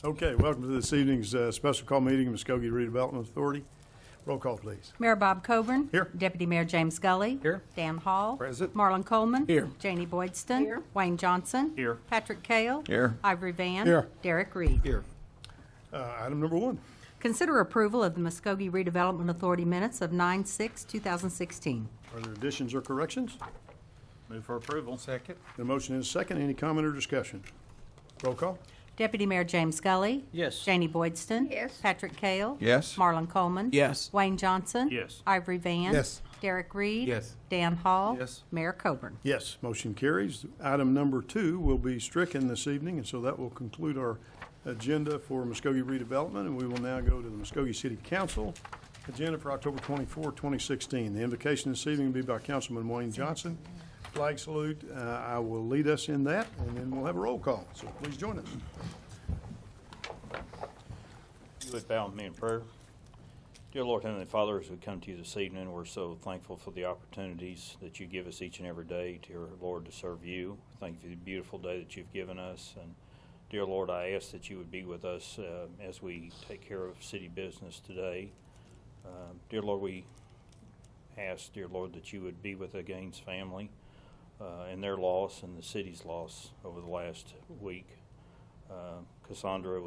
Okay, welcome to this evening's special call meeting of Muskogee Redevelopment Authority. Roll call, please. Mayor Bob Coburn. Here. Deputy Mayor James Gully. Here. Dan Hall. Present. Marlon Coleman. Here. Janie Boydston. Here. Wayne Johnson. Here. Patrick Cale. Here. Ivory Van. Here. Derek Reed. Here. Item number 1. Consider approval of the Muskogee Redevelopment Authority minutes of 9/6/2016. Are there additions or corrections? Move for approval. Second. The motion is second. Any comment or discussion? Roll call. Deputy Mayor James Gully. Yes. Janie Boydston. Yes. Patrick Cale. Yes. Marlon Coleman. Yes. Wayne Johnson. Yes. Ivory Van. Yes. Derek Reed. Yes. Dan Hall. Yes. Mayor Coburn. Yes, motion carries. Item number 2 will be stricken this evening, and so that will conclude our agenda for Muskogee Redevelopment, and we will now go to the Muskogee City Council agenda for October 24, 2016. The invocation this evening will be by Councilman Wayne Johnson. Flag salute, I will lead us in that, and then we'll have a roll call, so please join us. You would bow with me in prayer. Dear Lord, Heavenly Father, as we come to you this evening, we're so thankful for the opportunities that you give us each and every day, dear Lord, to serve you. Thank you for the beautiful day that you've given us. And dear Lord, I ask that you would be with us as we take care of city business today. Dear Lord, we ask, dear Lord, that you would be with the Gaines family and their loss and the city's loss over the last week. Cassandra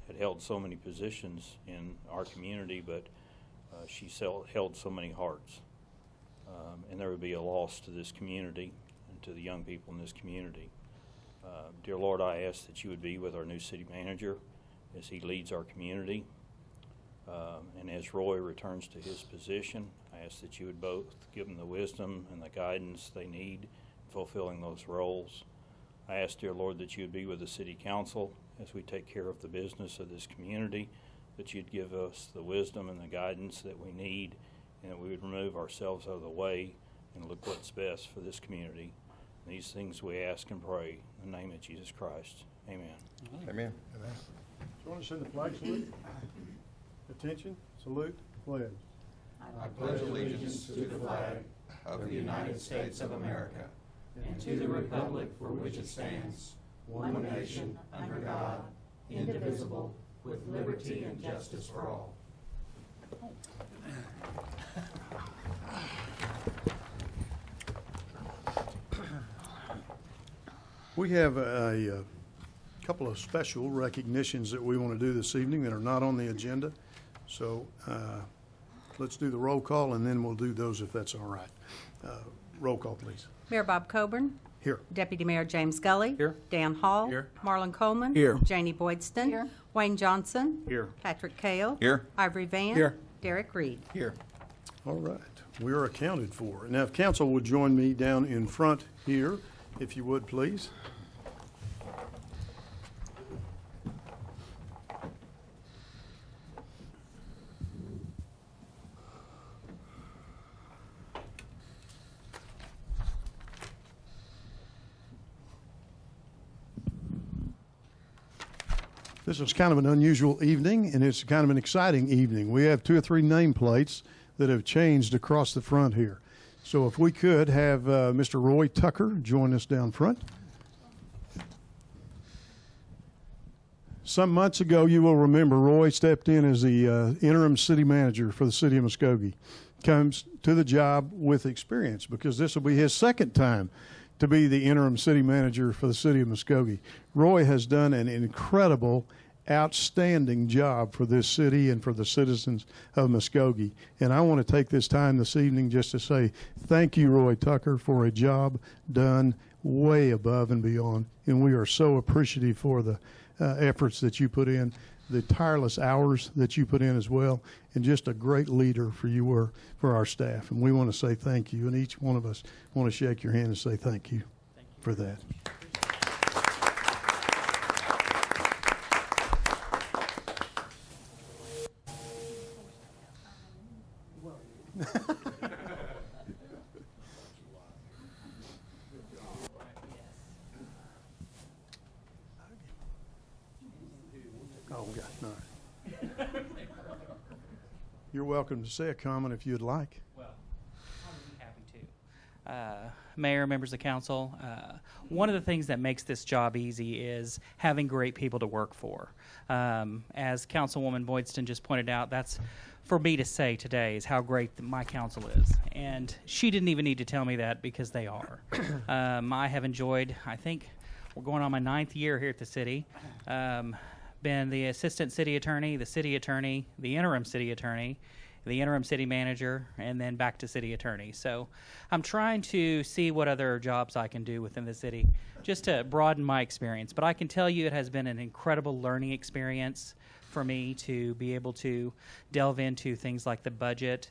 had held so many positions in our community, but she held so many hearts. And there would be a loss to this community and to the young people in this community. Dear Lord, I ask that you would be with our new city manager as he leads our community. And as Roy returns to his position, I ask that you would both give them the wisdom and the guidance they need in fulfilling those roles. I ask, dear Lord, that you would be with the City Council as we take care of the business of this community, that you'd give us the wisdom and the guidance that we need, and that we would remove ourselves out of the way and look what's best for this community. And these things we ask and pray in the name of Jesus Christ. Amen. Amen. Join us in the flag salute. Attention, salute, pledge. I pledge allegiance to the flag of the United States of America and to the republic for which it stands, one nation, under God, indivisible, with liberty and justice for all. We have a couple of special recognitions that we want to do this evening that are not on the agenda. So let's do the roll call, and then we'll do those if that's all right. Roll call, please. Mayor Bob Coburn. Here. Deputy Mayor James Gully. Here. Dan Hall. Here. Marlon Coleman. Here. Janie Boydston. Here. Wayne Johnson. Here. Patrick Cale. Here. Ivory Van. Here. Derek Reed. Here. All right. We are accounted for. Now, if council would join me down in front here, if you would, please. This is kind of an unusual evening, and it's kind of an exciting evening. We have 2 or 3 nameplates that have changed across the front here. So if we could have Mr. Roy Tucker join us down front. Some months ago, you will remember, Roy stepped in as the interim city manager for the city of Muskogee. Comes to the job with experience because this will be his second time to be the interim city manager for the city of Muskogee. Roy has done an incredible, outstanding job for this city and for the citizens of Muskogee. And I want to take this time this evening just to say thank you, Roy Tucker, for a job done way above and beyond. And we are so appreciative for the efforts that you put in, the tireless hours that you put in as well, and just a great leader for our staff. And we want to say thank you, and each one of us want to shake your hand and say thank you for that. Oh, God, no. You're welcome to say a comment if you'd like. Well, I would be happy Mayor, members of council. One of the things that makes this job easy is having great people to work for. As Councilwoman Boydston just pointed out, that's for me to say today is how great my council is. And she didn't even need to tell me that because they are. I have enjoyed, I think we're going on my 9th year here at the city. Been the assistant city attorney, the interim city attorney, the interim city manager, and then back to city attorney. So I'm trying to see what other jobs I can do within the city just to broaden my experience. But I can tell you it has been an incredible learning experience for me to be able to delve into things like the budget,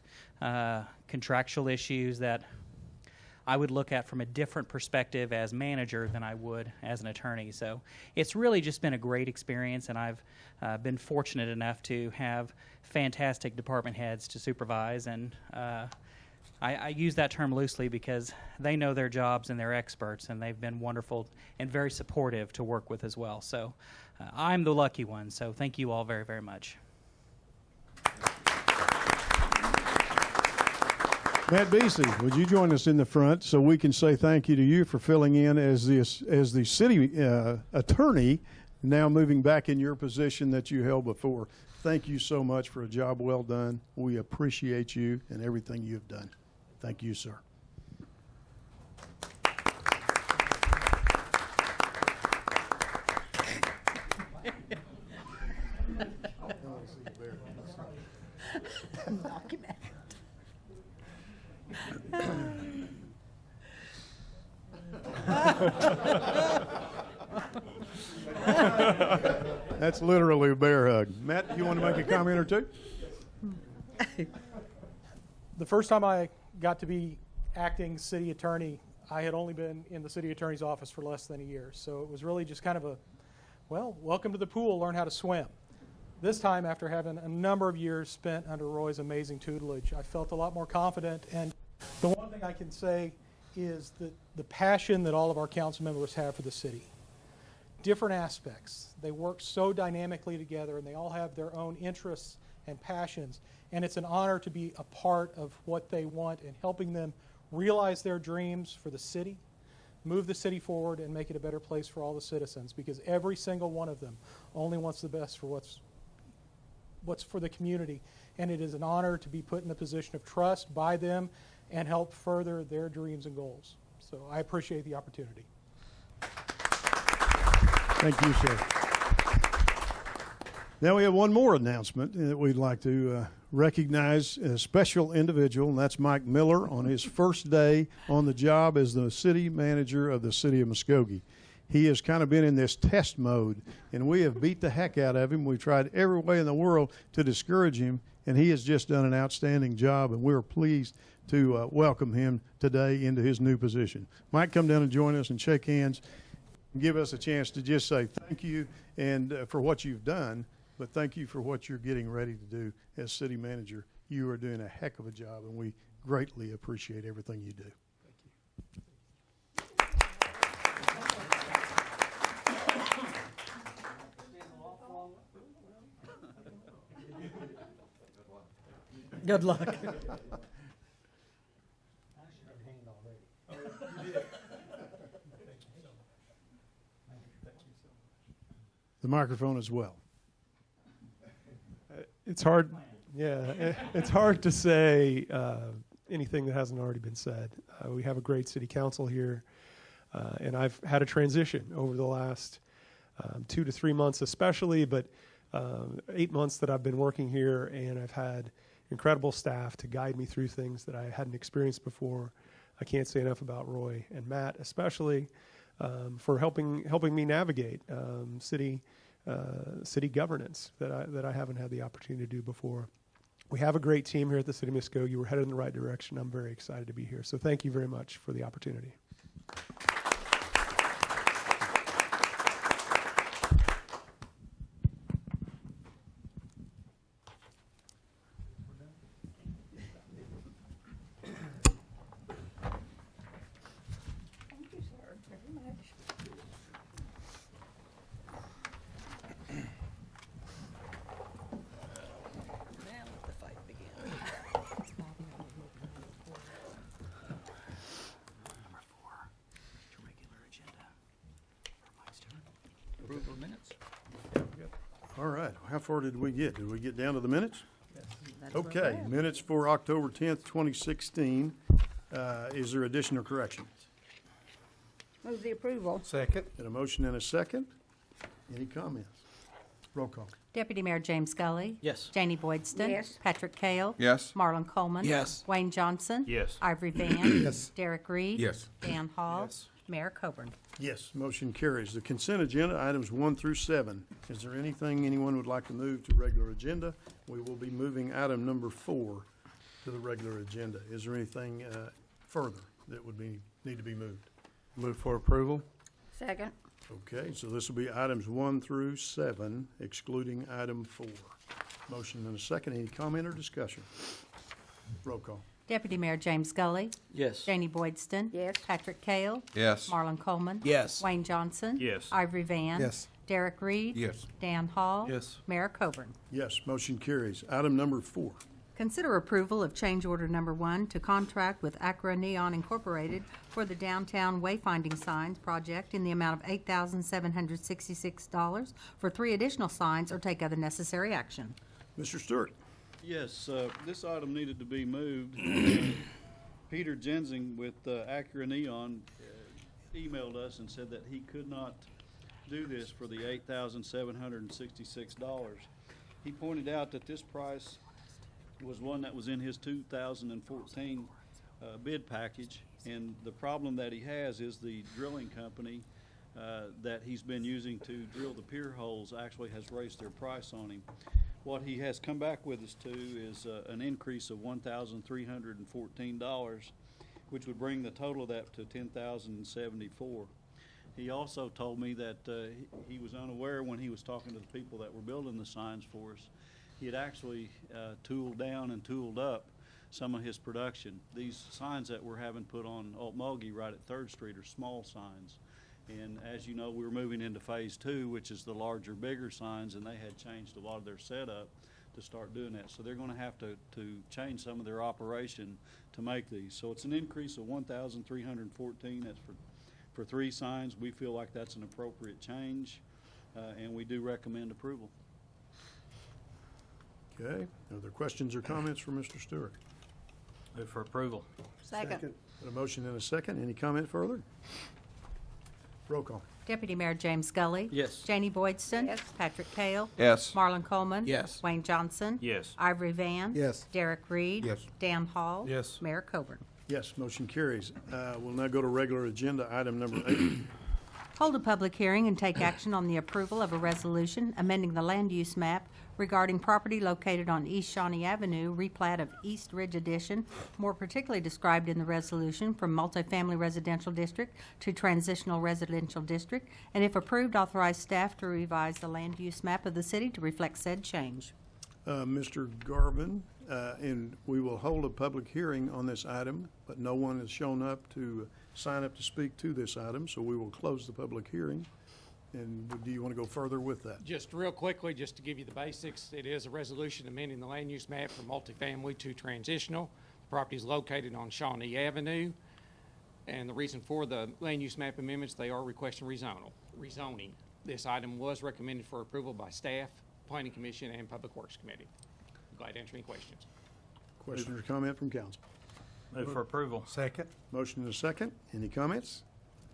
contractual issues that I would look at from a different perspective as manager than I would as an attorney. So it's really just been a great experience, and I've been fortunate enough to have fantastic department heads to supervise. And I use that term loosely because they know their jobs and they're experts, and they've been wonderful and very supportive to work with as well. So I'm the lucky one, so thank you all very, very much. Matt Beasley, would you join us in the front so we can say thank you to you for filling in as the city attorney, now moving back in your position that you held before. Thank you so much for a job well done. We appreciate you and everything you've done. Thank you, sir. That's literally a bear hug. Matt, you want to make a comment or two? The first time I got to be acting city attorney, I had only been in the city attorney's office for less than a year. So it was really just kind of a, well, welcome to the pool, learn how to swim. This time, after having a number of years spent under Roy's amazing tutelage, I felt a lot more confident. And the one thing I can say is that the passion that all of our council members have for the city. Different aspects. They work so dynamically together, and they all have their own interests and passions. And it's an honor to be a part of what they want and helping them realize their dreams for the city, move the city forward, and make it a better place for all the citizens, because every single one of them only wants the best for what's for the community. And it is an honor to be put in a position of trust by them and help further their dreams and goals. So I appreciate the opportunity. Thank you, sir. Now we have one more announcement that we'd like to recognize a special individual, and that's Mike Miller on his first day on the job as the city manager of the city of Muskogee. He has kind of been in this test mode, and we have beat the heck out of him. We've tried every way in the world to discourage him, and he has just done an outstanding job, and we're pleased to welcome him today into his new position. Mike, come down and join us and shake hands. Give us a chance to just say thank you and for what you've done, but thank you for what you're getting ready to do as city manager. You are doing a heck of a job, and we greatly appreciate everything you do. Good luck. The microphone as well. It's hard, yeah, it's hard to say anything that hasn't already been said. We have a great city council here, and I've had a transition over the last 2 to 3 months especially, but 8 months that I've been working here, and I've had incredible staff to guide me through things that I hadn't experienced before. I can't say enough about Roy and Matt especially for helping me navigate city governance that I haven't had the opportunity to do before. We have a great team here at the City of Muskogee. We're headed in the right direction. I'm very excited to be here. So thank you very much for the opportunity. how far did we get? Did we get down to the minutes? That's where we're Okay, at. minutes for October 10th, 2016. Is there addition or correction? Move the approval. Second. Got a motion and a second. Any comments? Roll call. Deputy Mayor James Scully. Yes. Janie Boydston. Yes. Patrick Kale. Yes. Marlon Coleman. Yes. Wayne Johnson. Yes. Ivory Van. Yes. Derek Reed. Yes. Dan Hall. Yes. Mayor Coburn. Yes, motion carries. The consent agenda, items 1 through 7. Is there anything anyone would like to move to regular agenda? We will be moving item number 4 to the regular agenda. Is there anything further that would need to be moved? Move for approval. Second. Okay, so this will be items 1 through 7, excluding item 4. Motion and a second. Any comment or discussion? Roll call. Deputy Mayor James Scully. Yes. Janie Boydston. Yes. Patrick Kale. Yes. Marlon Coleman. Yes. Wayne Johnson. Yes. Ivory Van. Yes. Derek Reed. Yes. Dan Hall. Yes. Mayor Coburn. Yes, motion carries. Item number 4. Consider approval of change order number 1 to contract with Acra Neon Incorporated for the downtown wayfinding signs project in the amount of $8,766 for 3 additional signs or take other necessary action. Mr. Stewart. Yes, this item needed to be moved. Peter Jensing with Acura Neon emailed us and said that he could not do this for the $8,766. He pointed out that this price was one that was in his 2014 bid package, and the problem that he has is the drilling company that he's been using to drill the pier holes actually has raised their price on him. What he has come back with us to is an increase of $1,314, which would bring the total of that to $10,074. He also told me that he was unaware when he was talking to the people that were building the signs for us. He had actually tooled down and tooled up some of his production. These signs that we're having put on Muskogee right at 3rd Street are small signs. And as you know, we're moving into phase 2, which is the larger, bigger signs, and they had changed a lot of their setup to start doing that. So they're going to have to change some of their operation to make these. So it's an increase of $1,314. That's for 3 signs. We feel like that's an appropriate change, and we do recommend approval. Okay, are there questions or comments for Mr. Stewart? Move for approval. Second. Got a motion and a second. Any comment further? Roll call. Deputy Mayor James Scully. Yes. Janie Boydston. Yes. Patrick Kale. Yes. Marlon Coleman. Yes. Wayne Johnson. Yes. Ivory Van. Yes. Derek Reed. Yes. Dan Hall. Yes. Mayor Coburn. Yes, motion carries. We'll now go to regular agenda, item number 8. Hold a public hearing and take action on the approval of a resolution amending the land use map regarding property located on East Shawnee Avenue, replat of East Ridge Addition, more particularly described in the resolution from multifamily residential district to transitional residential district, and if approved, authorize staff to revise the land use map of the city to reflect said change. Mr. Garvin, and we will hold a public hearing on this item, but no one has shown up to sign up to speak to this item, so we will close the public hearing. And do you want to go further with that? Just real quickly, just to give you the basics, it is a resolution amending the land use map from multifamily to transitional. The property is located on Shawnee Avenue. And the reason for the land use map amendments, they are requesting rezoning. This item was recommended for approval by staff, Planning Commission, and Public Works Committee. I'm glad to answer any questions. Question or comment from council? Move for approval. Second. Motion and a second. Any comments?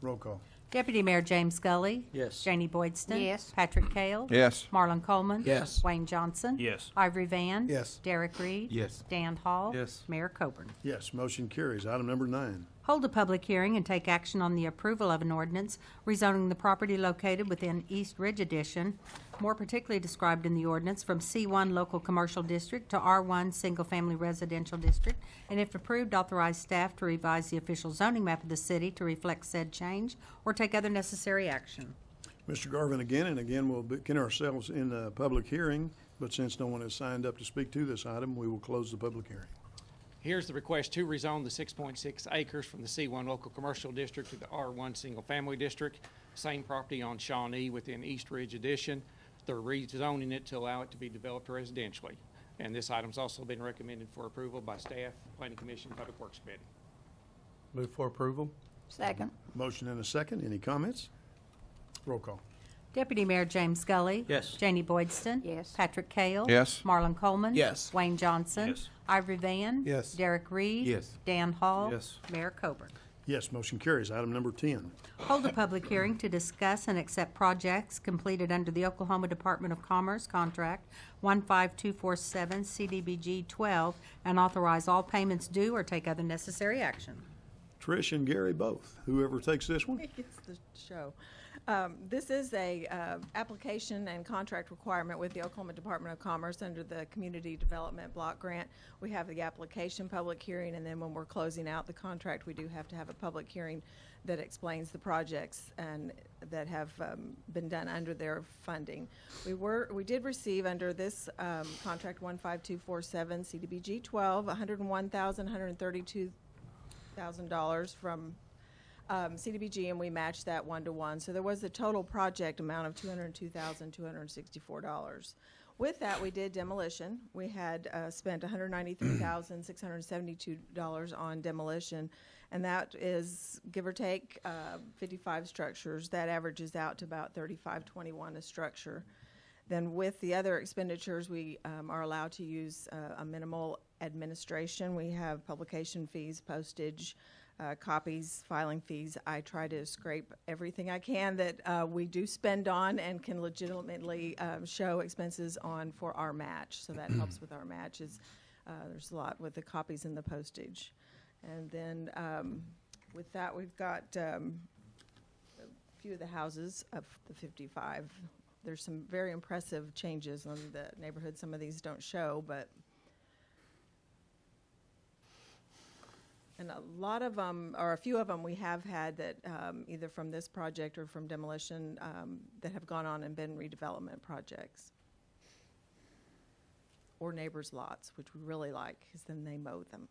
Roll call. Deputy Mayor James Scully. Yes. Janie Boydston. Yes. Patrick Kale. Yes. Marlon Coleman. Yes. Wayne Johnson. Yes. Ivory Van. Yes. Derek Reed. Yes. Dan Hall. Yes. Mayor Coburn. Yes, motion carries. Item number 9. Hold a public hearing and take action on the approval of an ordinance rezoning the property located within East Ridge Addition, more particularly described in the ordinance, from C1 Local Commercial District to R1 Single Family Residential District, and if approved, authorize staff to revise the official zoning map of the city to reflect said change or take other necessary action. Mr. Garvin, again, we'll begin ourselves in a public hearing, but since no one has signed up to speak to this item, we will close the public hearing. Here's the request to rezone the 6.6 acres from the C1 Local Commercial District to the R1 Single Family District. Same property on Shawnee within East Ridge Addition. They're rezoning it to allow it to be developed residentially. And this item's also been recommended for approval by staff, Planning Commission, Public Works Committee. Move for approval. Second. Motion and a second. Any comments? Roll call. Deputy Mayor James Scully. Yes. Janie Boydston. Yes. Patrick Kale. Yes. Marlon Coleman. Yes. Wayne Johnson. Yes. Ivory Van. Yes. Derek Reed. Yes. Dan Hall. Yes. Mayor Coburn. Yes, motion carries. Item number 10. Hold a public hearing to discuss and accept projects completed under the Oklahoma Department of Commerce contract 15247 CDBG 12 and authorize all payments due or take other necessary action. Trish and Gary both. Whoever takes this one. It's the show. This is a application and contract requirement with the Oklahoma Department of Commerce under the Community Development Block Grant. We have the application, public hearing, and then when we're closing out the contract, we do have to have a public hearing that explains the projects and that have been done under their funding. We did receive under this contract 15247 CDBG 12 $101,132,000 from CDBG, and we matched that 1-to-1. So there was a total project amount of $202,264. With that, we did demolition. We had spent $193,672 on demolition, and that is, give or take, 55 structures. That averages out to about $35.21 a structure. Then with the other expenditures, we are allowed to use a minimal administration. We have publication fees, postage, copies, filing fees. I try to scrape everything I can that we do spend on and can legitimately show expenses on for our match. So that helps with our matches. There's a lot with the copies and the postage. And then with that, we've got a few of the houses of the 55. There's some very impressive changes on the neighborhood. Some of these don't show, but and a lot of them, or a few of them, we have had that either from this project or from demolition that have gone on and been redevelopment projects. Or neighbors' lots, which we really like, because then they mow them.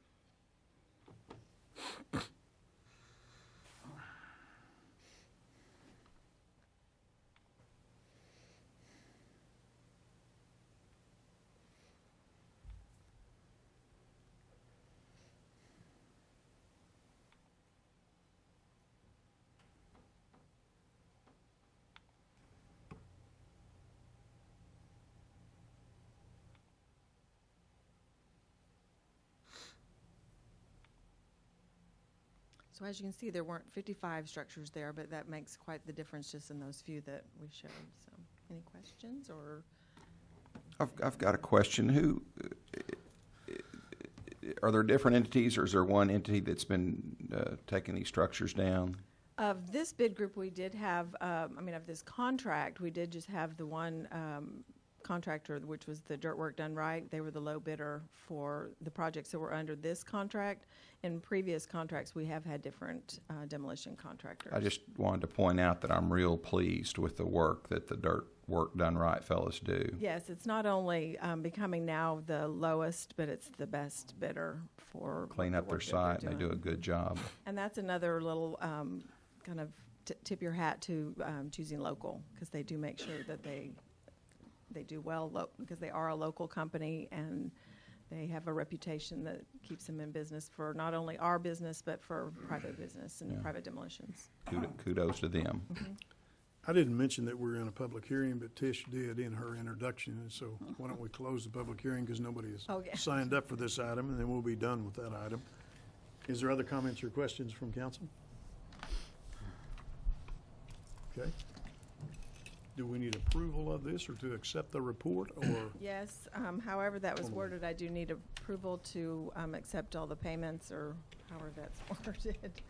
So as you can see, there weren't 55 structures there, but that makes quite the difference just in those few that we showed. So, any questions or? I've got a question. Who are there different entities, or is there one entity that's been taking these structures down? Of this bid group, we did have, of this contract, we did just have the one contractor, which was the Dirt Work Done Right. They were the low bidder for the projects that were under this contract. In previous contracts, we have had different demolition contractors. I just wanted to point out that I'm real pleased with the work that the Dirt Work Done Right fellas do. Yes, it's not only becoming now the lowest, but it's the best bidder for Clean up their site, and they do a good job. And that's another little kind of tip your hat to choosing local, because they do make sure that they do well because they are a local company and they have a reputation that keeps them in business for not only our business but for private business and private demolitions. Kudos to them. Mm-hmm. I didn't mention that we're in a public hearing, but Tish did in her introduction, and so why don't we close the public hearing because nobody has signed up for this item, and then we'll be done with that item. Is there other comments or questions from council? Okay. Do we need approval of this or to accept the report, or? Yes, however that was worded, I do need approval to accept all the payments, or however that's worded.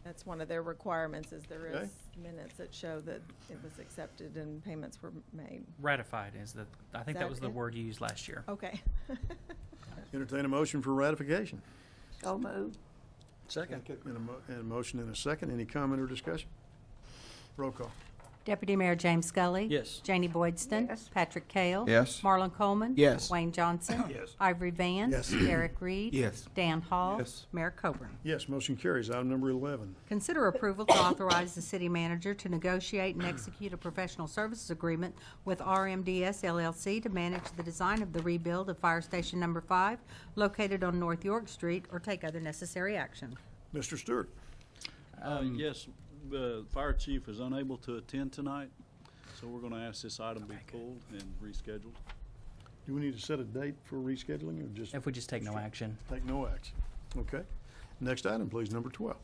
That's one of their requirements, is there is minutes that show that it was accepted and payments were made. Ratified is the, I think that was the it? word you used last year. Okay. Entertain a motion for ratification. So moved. Second. And a motion and a second. Any comment or discussion? Roll call. Deputy Mayor James Scully. Yes. Janie Boydston. Yes. Patrick Kale. Yes. Marlon Coleman. Yes. Wayne Johnson. Yes. Ivory Van. Yes. Derek Reed. Yes. Dan Hall. Yes. Mayor Coburn. Yes, motion carries. Item number 11. Consider approval to authorize the city manager to negotiate and execute a professional services agreement with RMDS LLC to manage the design of the rebuild of Fire Station Number 5 located on North York Street, or take other necessary action. Mr. Stewart. Yes, the fire chief is unable to attend tonight. So we're going to ask this item be pulled and rescheduled. Do we need to set a date for rescheduling, or just If we just take no action. take no action? Okay. Next item, please, number 12.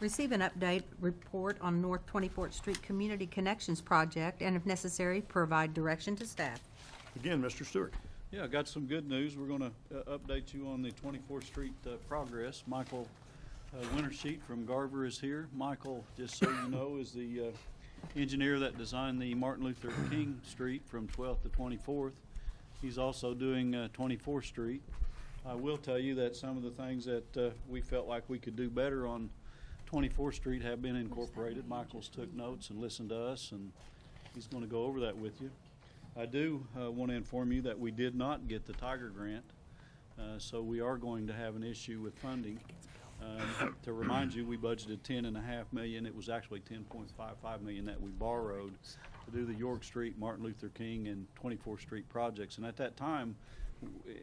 Receive an update report on North 24th Street Community Connections Project, and if necessary, provide direction to staff. Again, Mr. Stewart. Yeah, I got some good news. We're going to update you on the 24th Street progress. Michael Wintersheet from Garver is here. Michael, just so you know, is the engineer that designed the Martin Luther King Street from 12th to 24th. He's also doing 24th Street. I will tell you that some of the things that we felt like we could do better on 24th Street have been incorporated. Michael's took notes and listened to us, and he's going to go over that with you. I do want to inform you that we did not get the Tiger grant, so we are going to have an issue with funding. To remind you, we budgeted $10.5 million. It was actually $10.55 million that we borrowed to do the York Street, Martin Luther King, and 24th Street projects. And at that time,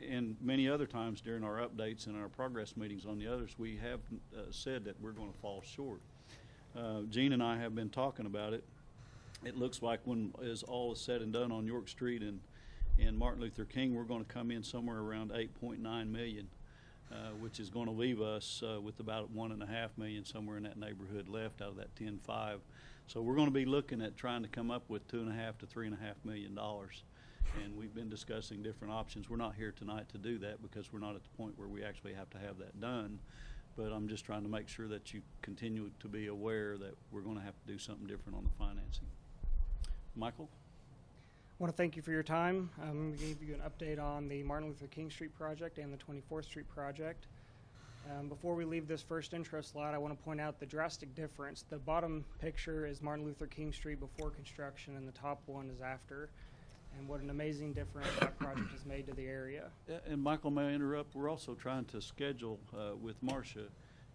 and many other times during our updates and our progress meetings on the others, we have said that we're going to fall short. Gene and I have been talking about it. It looks like when all is said and done on York Street and Martin Luther King, we're going to come in somewhere around $8.9 million. Which is going to leave us with about $1.5 million, somewhere in that neighborhood, left out of that 10.5. So we're going to be looking at trying to come up with $2.5 to $3.5 million, and we've been discussing different options. We're not here tonight to do that because we're not at the point where we actually have to have that done. But I'm just trying to make sure that you continue to be aware that we're going to have to do something different on the financing. Michael? I want to thank you for your time. I'm going to give you an update on the Martin Luther King Street project and the 24th Street project. Before we leave this first intro slide, I want to point out the drastic difference. The bottom picture is Martin Luther King Street before construction, and the top one is after. And what an amazing difference that project has made to the area. And Michael, may I interrupt? We're also trying to schedule with Marcia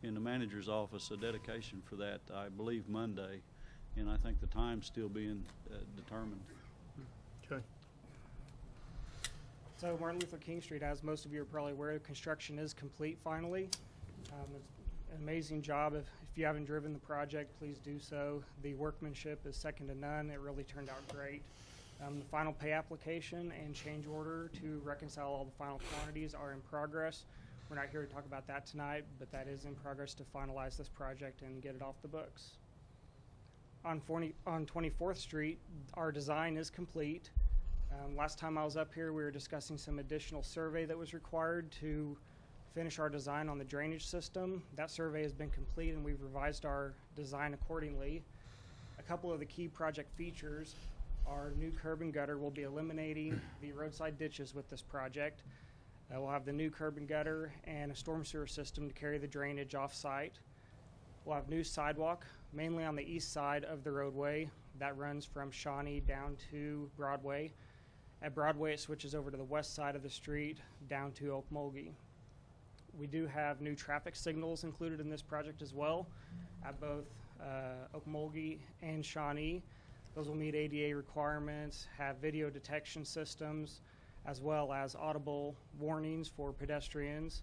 in the manager's office a dedication for that, I believe, Monday. And I think the time's still being determined. Okay. So Martin Luther King Street, as most of you are probably aware, construction is complete finally. It's an amazing job. If you haven't driven the project, please do so. The workmanship is second to none. It really turned out great. The final pay application and change order to reconcile all the final quantities are in progress. We're not here to talk about that tonight, but that is in progress to finalize this project and get it off the books. On 24th Street, our design is complete. Last time I was up here, we were discussing some additional survey that was required to finish our design on the drainage system. That survey has been complete, and we've revised our design accordingly. A couple of the key project features are new curb and gutter. We'll be eliminating the roadside ditches with this project. We'll have the new curb and gutter and a storm sewer system to carry the drainage off-site. We'll have new sidewalk, mainly on the east side of the roadway. That runs from Shawnee down to Broadway. At Broadway, it switches over to the west side of the street down to Okmulgee. We do have new traffic signals included in this project as well at both Okmulgee and Shawnee. Those will meet ADA requirements, have video detection systems, as well as audible warnings for pedestrians.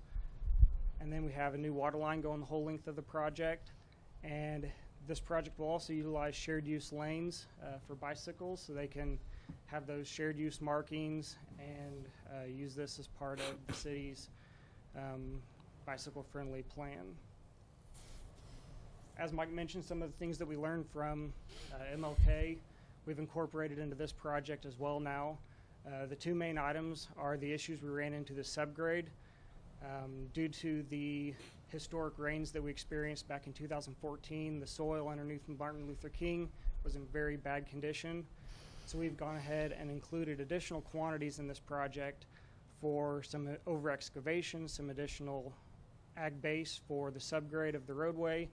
And then we have a new water line going the whole length of the project. And this project will also utilize shared use lanes for bicycles, so they can have those shared use markings and use this as part of the city's bicycle friendly plan. As Mike mentioned, some of the things that we learned from MLK, we've incorporated into this project as well now. The two main items are the issues we ran into the subgrade. Due to the historic rains that we experienced back in 2014, the soil underneath Martin Luther King was in very bad condition. So we've gone ahead and included additional quantities in this project for some over excavation, some additional ag base for the subgrade of the roadway,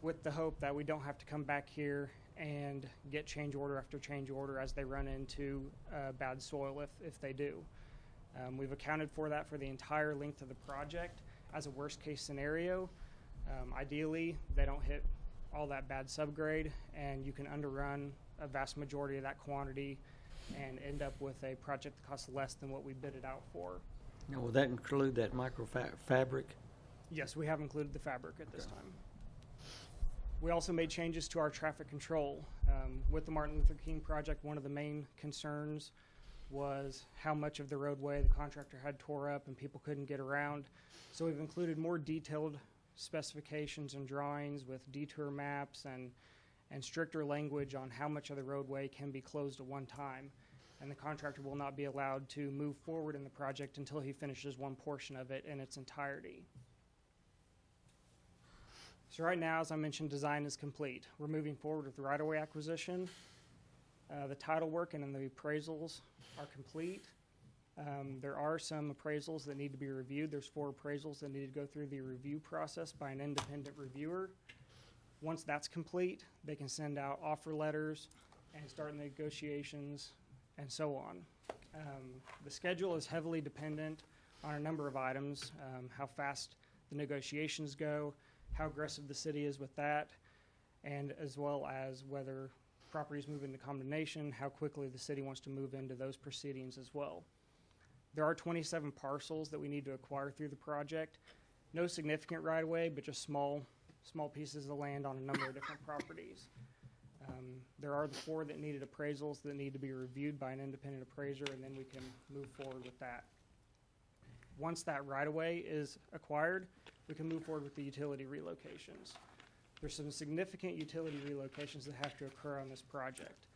with the hope that we don't have to come back here and get change order after change order as they run into bad soil if they do. We've accounted for that for the entire length of the project as a worst case scenario. Ideally, they don't hit all that bad subgrade, and you can underrun a vast majority of that quantity and end up with a project that costs less than what we bid it out for. Now, will that include that fabric? Yes, we have included the fabric at this time. We also made changes to our traffic control. With the Martin Luther King project, one of the main concerns was how much of the roadway the contractor had tore up and people couldn't get around. So we've included more detailed specifications and drawings with detour maps and stricter language on how much of the roadway can be closed at one time. And the contractor will not be allowed to move forward in the project until he finishes one portion of it in its entirety. So right now, as I mentioned, design is complete. We're moving forward with the right-of-way acquisition. The title work and then the appraisals are complete. There are some appraisals that need to be reviewed. There's 4 appraisals that need to go through the review process by an independent reviewer. Once that's complete, they can send out offer letters and start negotiations and so on. The schedule is heavily dependent on a number of items, how fast the negotiations go, how aggressive the city is with that, and as well as whether properties move into condemnation, how quickly the city wants to move into those proceedings as well. There are 27 parcels that we need to acquire through the project. No significant right-of-way, but just small pieces of land on a number of different properties. There are the 4 that needed appraisals that need to be reviewed by an independent appraiser, and then we can move forward with that. Once that right-of-way is acquired, we can move forward with the utility relocations. There's some significant utility relocations that have to occur on this project.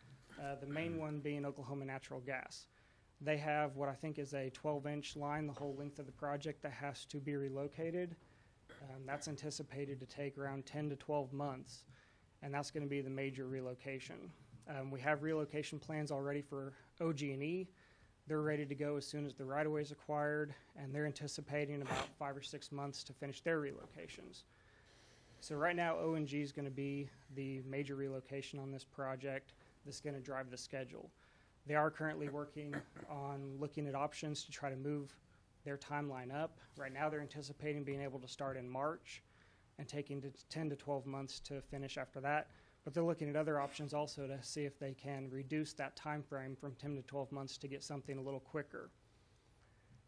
The main one being Oklahoma Natural Gas. They have what I think is a 12-inch line the whole length of the project that has to be relocated. That's anticipated to take around 10 to 12 months, and that's going to be the major relocation. We have relocation plans already for OG&E. They're ready to go as soon as the right-of-way is acquired, and they're anticipating about 5 or 6 months to finish their relocations. So right now, O&G is going to be the major relocation on this project that's going to drive the schedule. They are currently working on looking at options to try to move their timeline up. Right now, they're anticipating being able to start in March and taking 10 to 12 months to finish after that. But they're looking at other options also to see if they can reduce that time frame from 10 to 12 months to get something a little quicker.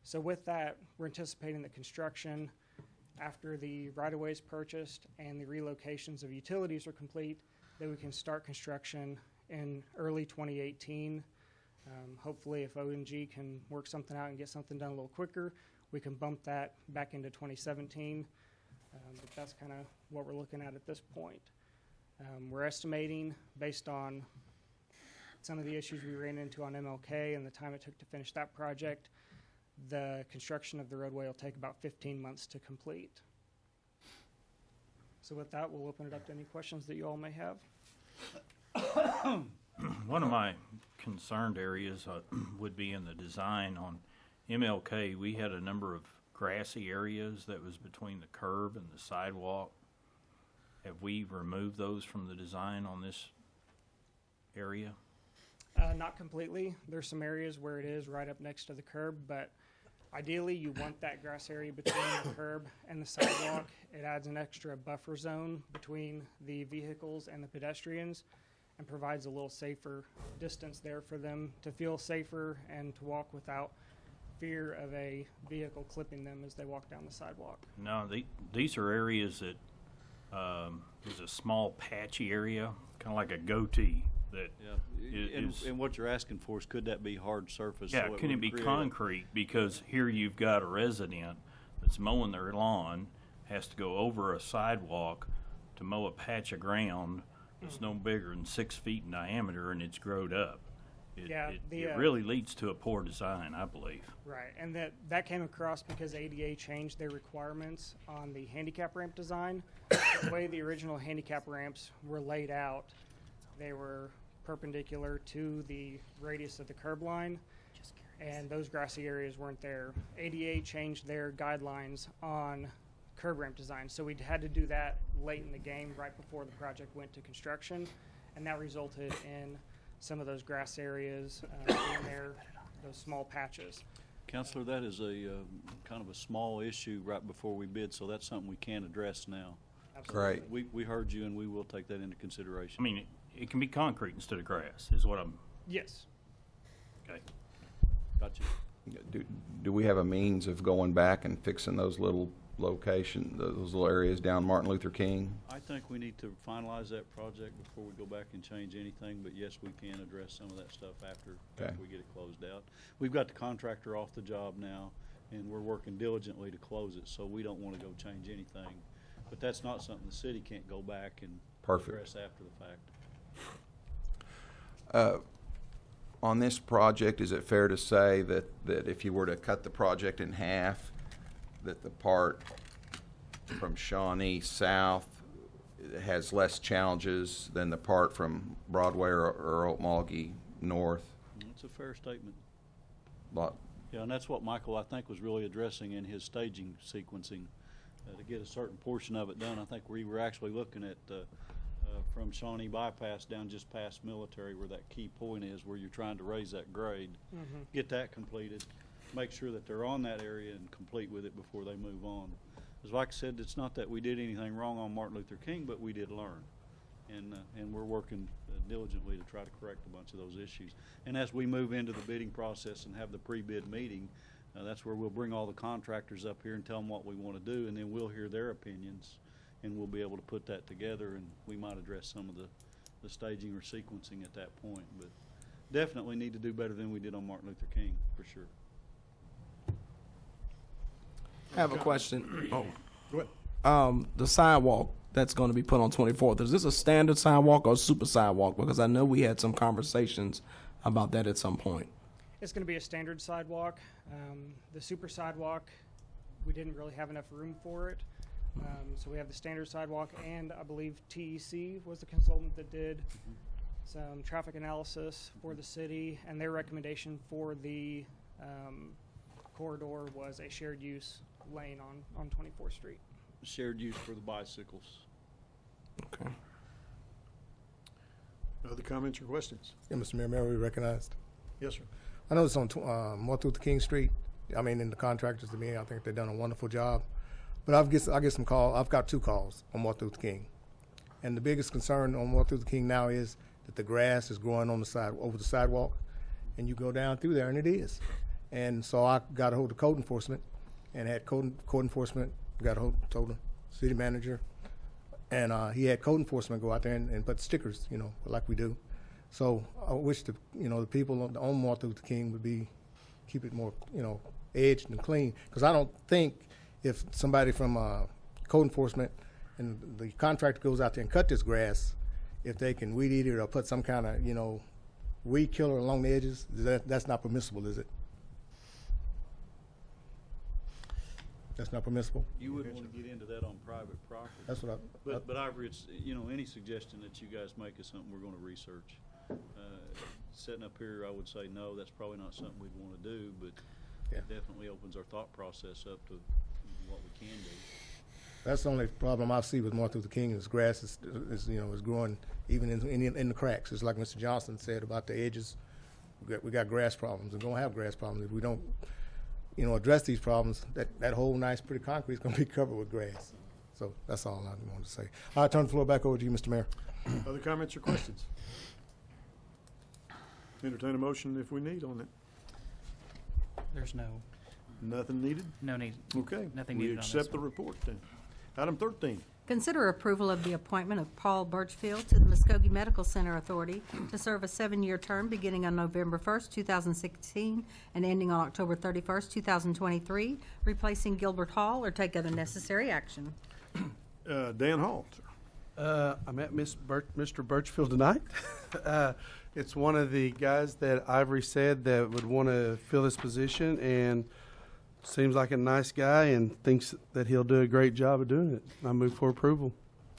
So with that, we're anticipating that construction, after the right-of-way is purchased and the relocations of utilities are complete, that we can start construction in early 2018. Hopefully, if O&G can work something out and get something done a little quicker, we can bump that back into 2017. But that's kind of what we're looking at this point. We're estimating, based on some of the issues we ran into on MLK and the time it took to finish that project, the construction of the roadway will take about 15 months to complete. So with that, we'll open it up to any questions that you all may have. One of my concerned areas would be in the design on MLK. We had a number of grassy areas that was between the curb and the sidewalk. Have we removed those from the design on this area? Not completely. There's some areas where it is right up next to the curb, but ideally you want that grass area between the curb and the sidewalk. It adds an extra buffer zone between the vehicles and the pedestrians and provides a little safer distance there for them to feel safer and to walk without fear of a vehicle clipping them as they walk down the sidewalk. No, these are areas that there's a small patchy area, kind of like a goatee. That and what you're asking for is, could that be hard surface? Yeah, so can it be concrete? Because here you've got a resident that's mowing their lawn, has to go over a sidewalk to mow a patch of ground that's no bigger than 6 feet in diameter, and it's growed up. It really leads to a poor design, I believe. Right, and that came across because ADA changed their requirements on the handicap ramp design. The way the original handicap ramps were laid out, they were perpendicular to the radius of the curb line, and those grassy areas weren't there. ADA changed their guidelines on curb ramp design, so we had to do that late in the game, right before the project went to construction, and that resulted in some of those grass areas being there, those small patches. Counselor, that is a kind of a small issue right before we bid, so that's something we can address now. Great. We heard you, and we will take that into consideration. I mean, it can be concrete instead of grass, is what I'm. Yes. Okay. Gotcha. Do we have a means of going back and fixing those little location, those little areas down Martin Luther King? I think we need to finalize that project before we go back and change anything, but yes, we can address some of that stuff after we get it closed out. We've got the contractor off the job now, and we're working diligently to close it, so we don't want to go change anything. But that's not something the city can't go back and address after the fact. On this project, is it fair to say that if you were to cut the project in half, that the part from Shawnee south has less challenges than the part from Broadway or Muskogee north? That's a fair statement. Lot. Yeah, and that's what Michael, I think, was really addressing in his staging sequencing to get a certain portion of it done. I think we were actually looking at from Shawnee Bypass down just past Military, where that key point is, where you're trying to raise that grade, get that completed, make sure that they're on that area and complete with it before they move on. As like I said, it's not that we did anything wrong on Martin Luther King, but we did learn. And we're working diligently to try to correct a bunch of those issues. And as we move into the bidding process and have the pre-bid meeting, that's where we'll bring all the contractors up here and tell them what we want to do, and then we'll hear their opinions, and we'll be able to put that together, and we might address some of the staging or sequencing at that point. But definitely need to do better than we did on Martin Luther King, for sure. I have a question. Go ahead. The sidewalk that's going to be put on 24th, is this a standard sidewalk or a super sidewalk? Because I know we had some conversations about that at some point. It's going to be a standard sidewalk. The super sidewalk, we didn't really have enough room for it. So we have the standard sidewalk, and I believe TEC was the consultant that did some traffic analysis for the city, and their recommendation for the corridor was a shared use lane on 24th Street. Shared use for the bicycles. Okay. Other comments or questions? Yeah, Mr. Mayor, may I be recognized? Yes, sir. I know it's on Martin Luther King Street. I mean, in the contractors to me, I think they've done a wonderful job. But I get some calls. I've got 2 calls on Martin Luther King. And the biggest concern on Martin Luther King now is that the grass is growing on the side, over the sidewalk. And you go down through there, and it is. And so I got a hold of code enforcement and had code enforcement, got a hold of the city manager. And he had code enforcement go out there and put stickers, like we do. So I wish the people on Martin Luther King would keep it more, edged and clean. Because I don't think if somebody from code enforcement and the contractor goes out there and cut this grass, if they can weed eat it or put some kind of, weed killer along the edges, that's not permissible, is it? That's not permissible? You wouldn't want to get into that on private property. That's what But Ivory, it's, any suggestion that you guys make is something we're going to research. Sitting up here, I would say no, that's probably not something we'd want to do, but it definitely opens our thought process up to what we can do. That's the only problem I see with Martin Luther King is grass is growing even in the cracks. It's like Mr. Johnson said about the edges. We got grass problems. We're going to have grass problems if we don't, address these problems. That whole nice, pretty concrete is going to be covered with grass. So that's all I wanted to say. I'll turn the floor back over to you, Mr. Mayor. Other comments or questions? Entertain a motion if we need on it. There's Nothing needed? no need. Okay. Nothing We needed on this accept the one. report then. Item 13. Consider approval of the appointment of Paul Birchfield to the Muskogee Medical Center Authority to serve a 7-year term beginning on November 1st, 2016, and ending on October 31st, 2023, replacing Gilbert Hall, or take other necessary action. Dan Hall, sir. I met Mr. Birchfield tonight. It's one of the guys that Ivory said that would want to fill this position, and seems like a nice guy and thinks that he'll do a great job of doing it. I move for approval.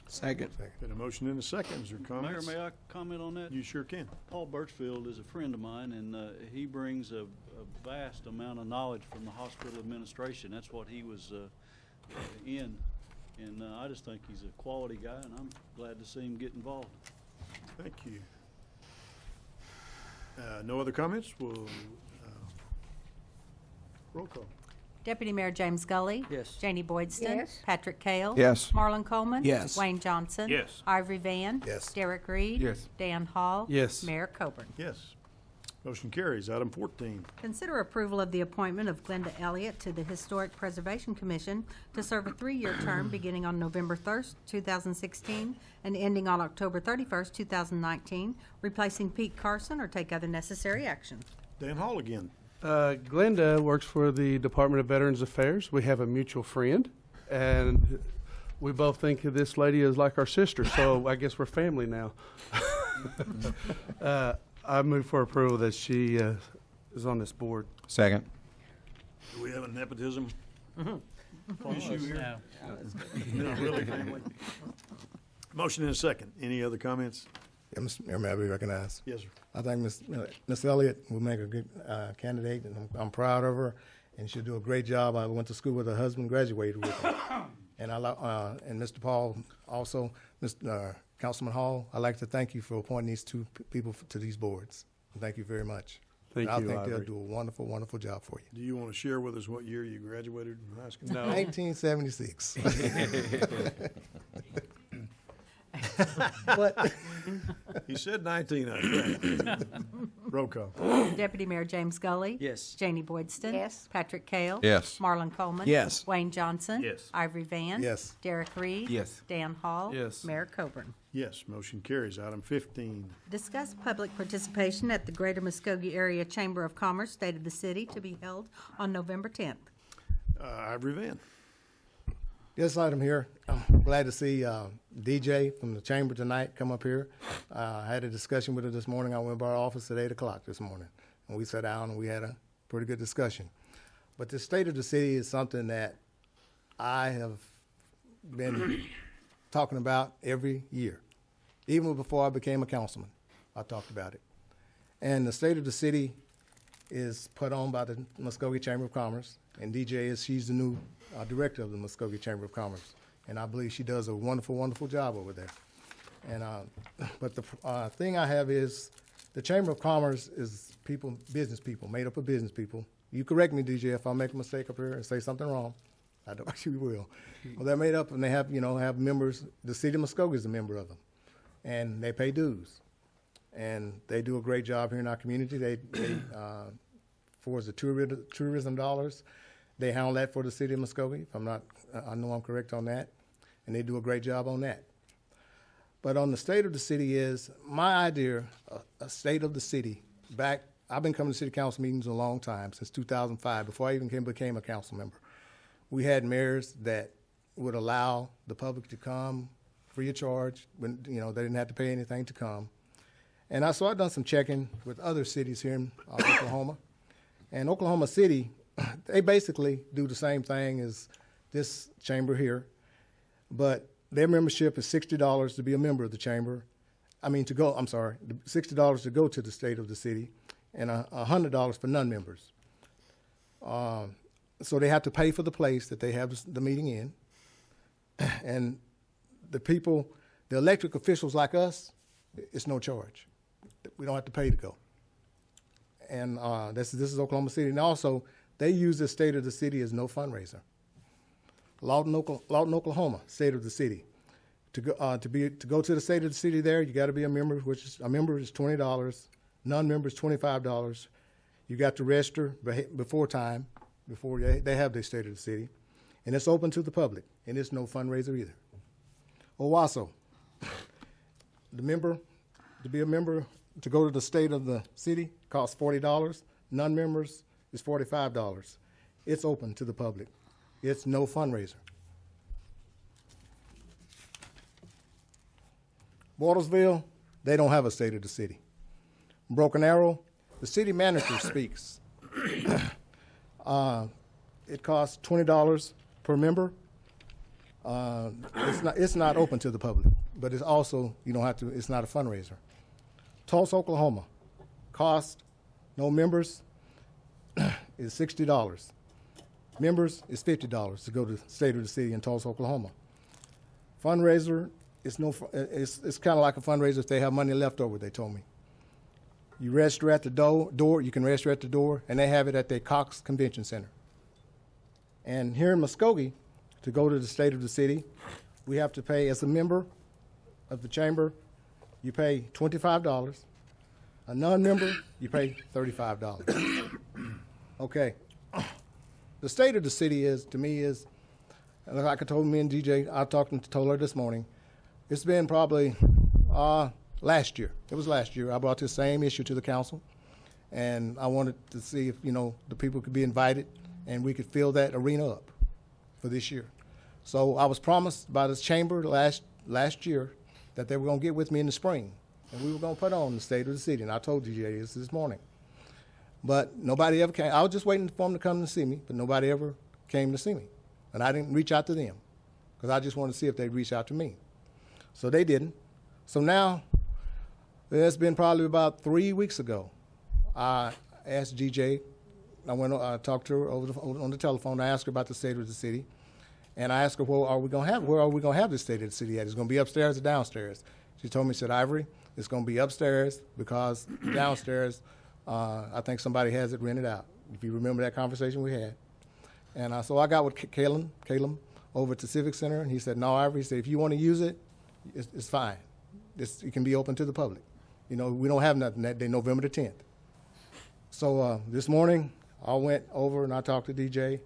Second. Got a motion and a second. Is there comments? Mayor, may I comment on that? You sure can. Paul Birchfield is a friend of mine, and he brings a vast amount of knowledge from the hospital administration. That's what he was in. And I just think he's a quality guy, and I'm glad to see him get involved. Thank you. No other comments? We'll roll call. Deputy Mayor James Gully. Yes. Janie Boydston. Yes. Patrick Kale. Yes. Marlon Coleman. Yes. Wayne Johnson. Yes. Ivory Van. Yes. Derek Reed. Yes. Dan Hall. Yes. Mayor Coburn. Yes. Motion carries. Item 14. Consider approval of the appointment of Glenda Elliott to the Historic Preservation Commission to serve a 3-year term beginning on November 1st, 2016, and ending on October 31st, 2019, replacing Pete Carson, or take other necessary action. Dan Hall again. Glenda works for the Department of Veterans Affairs. We have a mutual friend, and we both think of this lady as like our sister, so I guess we're family now. I move for approval that she is on this board. Second. Do we have a nepotism issue here? No. No, really, family. Motion and a second. Any other comments? Yeah, Mr. Mayor, may I be recognized? Yes, sir. I think Miss Elliott will make a good candidate, and I'm proud of her, and she'll do a great job. I went to school with her husband, graduated with her. And and Mr. Paul, also, Mr. Councilman Hall, I'd like to thank you for appointing these two people to these boards. Thank you very much. Thank I you, think they'll Ivory. do a wonderful, wonderful job for you. Do you want to share with us what year you graduated from high school? No. 1976. But He said 1900. Roll call. Deputy Mayor James Gully. Yes. Janie Boydston. Yes. Patrick Kale. Yes. Marlon Coleman. Yes. Wayne Johnson. Yes. Ivory Van. Yes. Derek Reed. Yes. Dan Hall. Yes. Mayor Coburn. Yes, motion carries. Item 15. Discuss public participation at the Greater Muskogee Area Chamber of Commerce State of the City to be held on November 10th. Ivory Van. this item here, I'm glad to see DJ from the chamber tonight come up here. I had a discussion with her this morning. I went by her office at 8 o'clock this morning, and we sat down and we had a pretty good discussion. But the state of the city is something that I have been talking about every year. Even before I became a councilman, I talked about it. And the state of the city is put on by the Muskogee Chamber of Commerce, and she's the new director of the Muskogee Chamber of Commerce, and I believe she does a wonderful, wonderful job over there. And but the thing I have is the Chamber of Commerce is people, business people, made up of business people. You correct me, DJ, if I make a mistake up here and say something wrong. I don't actually will. Well, they're made up, and they have have members. The city of Muskogee is a member of them, and they pay dues, and they do a great job here in our community. They for the tourism dollars, they handle that for the city of Muskogee. If I'm not, I know I'm correct on that, and they do a great job on that. But on the state of the city is my idea, a state of the city. I've been coming to city council meetings a long time, since 2005, before I even became a council member. We had mayors that would allow the public to come free of charge when they didn't have to pay anything to come. And so I've done some checking with other cities here in Oklahoma. And Oklahoma City, they basically do the same thing as this chamber here, but their membership is $60 to be a member of the chamber. $60 to go to the state of the city, and $100 for non-members. So they have to pay for the place that they have the meeting in. And the electric officials like us, it's no charge. We don't have to pay to go. And this is Oklahoma City. And also, they use the state of the city as no fundraiser. Lawton, Oklahoma, state of the city. To go to the state of the city there, you got to be a member, a member is $20, non-member is $25. You got to register before time, before they have their state of the city, and it's open to the public, and it's no fundraiser either. Owasso, to be a member, to go to the state of the city costs $40. Non-members is $45. It's open to the public. It's no fundraiser. Waltersville, they don't have a state of the city. Broken Arrow, the city manager speaks. It costs $20 per member. It's not open to the public, but it's also, it's not a fundraiser. Tulsa, Oklahoma, cost, no members, is $60. Members is $50 to go to the state of the city in Tulsa, Oklahoma. Fundraiser, it's kind of like a fundraiser if they have money left over, they told me. You register at the door, you can register at the door, and they have it at the Cox Convention Center. And here in Muskogee, to go to the state of the city, we have to pay, as a member of the chamber, you pay $25. A non-member, you pay $35. Okay. The state of the city is, to me, is, and like I told me and DJ, I told her this morning, it's been probably last year. It was last year. I brought this same issue to the council, and I wanted to see if, the people could be invited and we could fill that arena up for this year. So I was promised by this chamber last year that they were going to get with me in the spring, and we were going to put on the state of the city. And I told DJ this morning. But nobody ever came. I was just waiting for them to come to see me, but nobody ever came to see me. And I didn't reach out to them because I just wanted to see if they'd reach out to me. So they didn't. So now, it's been probably about 3 weeks ago, I asked DJ, I talked to her on the telephone. I asked her about the state of the city. And I asked her, where are we going to have this state of the city at? It's going to be upstairs or downstairs? She told me, said, Ivory, it's going to be upstairs because downstairs, I think somebody has it rented out. If you remember that conversation we had. And so I got with Caleb over at the Civic Center, and he said, no, Ivory, he said, if you want to use it, it's fine. It can be open to the public. We don't have nothing that day, November the 10th. So this morning, I went over and I talked to DJ.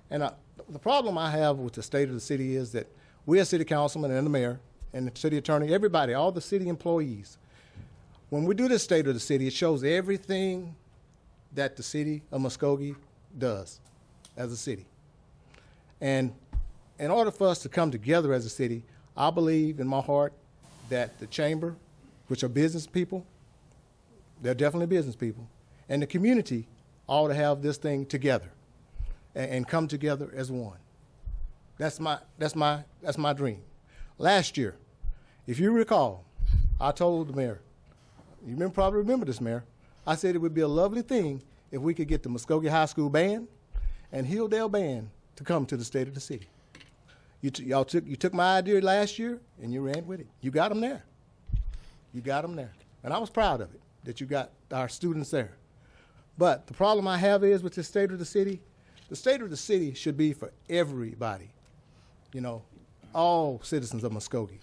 And the problem I have with the state of the city is that we as city councilmen and the mayor and the city attorney, everybody, all the city employees, when we do this state of the city, it shows everything that the city of Muskogee does as a city. And in order for us to come together as a city, I believe in my heart that the chamber, which are business people, they're definitely business people, and the community ought to have this thing together and come together as one. That's my dream. Last year, if you recall, I told the mayor, you probably remember this, Mayor, I said it would be a lovely thing if we could get the Muskogee High School Band and Hilldale Band to come to the state of the city. You took my idea last year and you ran with it. You got them there. You got them there. And I was proud of it, that you got our students there. But the problem I have is with the state of the city should be for everybody, all citizens of Muskogee.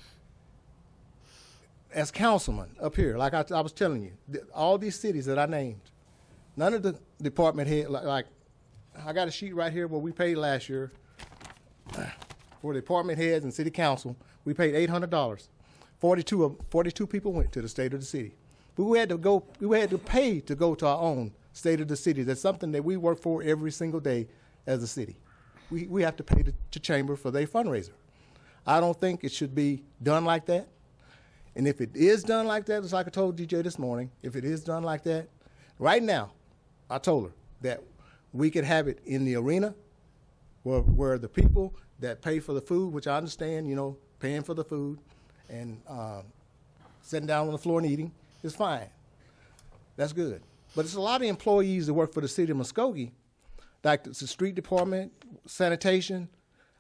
As councilman up here, like I was telling you, all these cities that I named, none of the department head, like I got a sheet right here where we paid last year for department heads and city council. We paid $800. 42 people went to the state of the city. But we had to pay to go to our own state of the city. That's something that we work for every single day as a city. We have to pay the chamber for their fundraiser. I don't think it should be done like that. And if it is done like that, it's like I told DJ this morning, if it is done like that, right now, I told her that we could have it in the arena where the people that pay for the food, which I understand, paying for the food and sitting down on the floor and eating is fine. That's good. But it's a lot of employees that work for the city of Muskogee, like the street department, sanitation.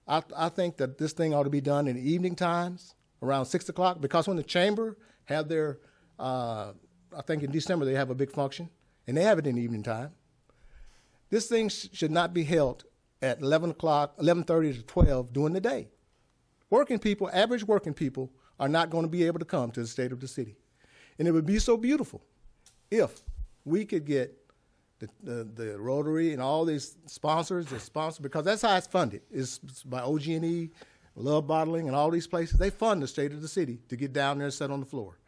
I think that this thing ought to be done in the evening times, around 6 o'clock, because when the chamber have their, I think in December they have a big function, and they have it in the evening time. This thing should not be held at 11 o'clock, 11:30 to 12 during the day. Working people, average working people, are not going to be able to come to the state of the city. And it would be so beautiful if we could get the Rotary and all these sponsors, because that's how it's funded. It's by OG&E, Love Bottling, and all these places. They fund the state of the city to get down there and sit on the floor.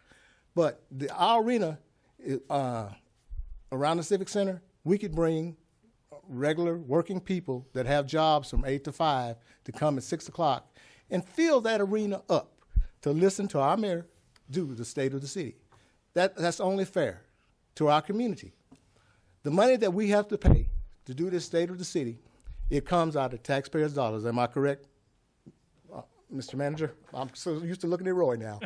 But our arena, around the Civic Center, we could bring regular working people that have jobs from 8 to 5 to come at 6 o'clock and fill that arena up to listen to our mayor do the state of the city. That's only fair to our community. The money that we have to pay to do this state of the city, it comes out of taxpayers' dollars. Am I correct, Mr. Manager? I'm so used to looking at Roy now.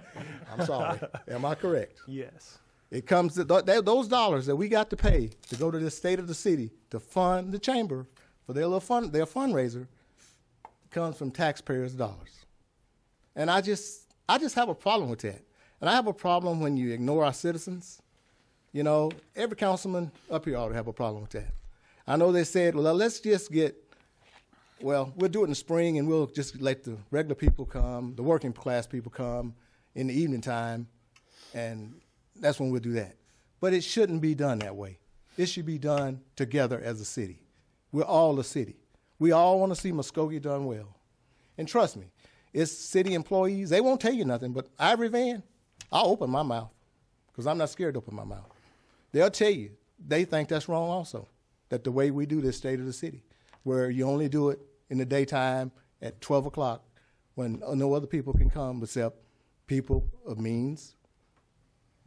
I'm sorry. Am I correct? Yes. It comes to those dollars that we got to pay to go to the state of the city to fund the chamber for their fundraiser comes from taxpayers' dollars. And I just have a problem with that. And I have a problem when you ignore our citizens. Every councilman up here ought to have a problem with that. I know they said, well, let's just we'll do it in the spring and we'll just let the regular people come, the working class people come in the evening time, and that's when we'll do that. But it shouldn't be done that way. It should be done together as a city. We're all a city. We all want to see Muskogee done well. And trust me, it's city employees. They won't tell you nothing, but Ivory Van, I'll open my mouth because I'm not scared to open my mouth. They'll tell you they think that's wrong also, that the way we do this state of the city, where you only do it in the daytime at 12 o'clock when no other people can come except people of means.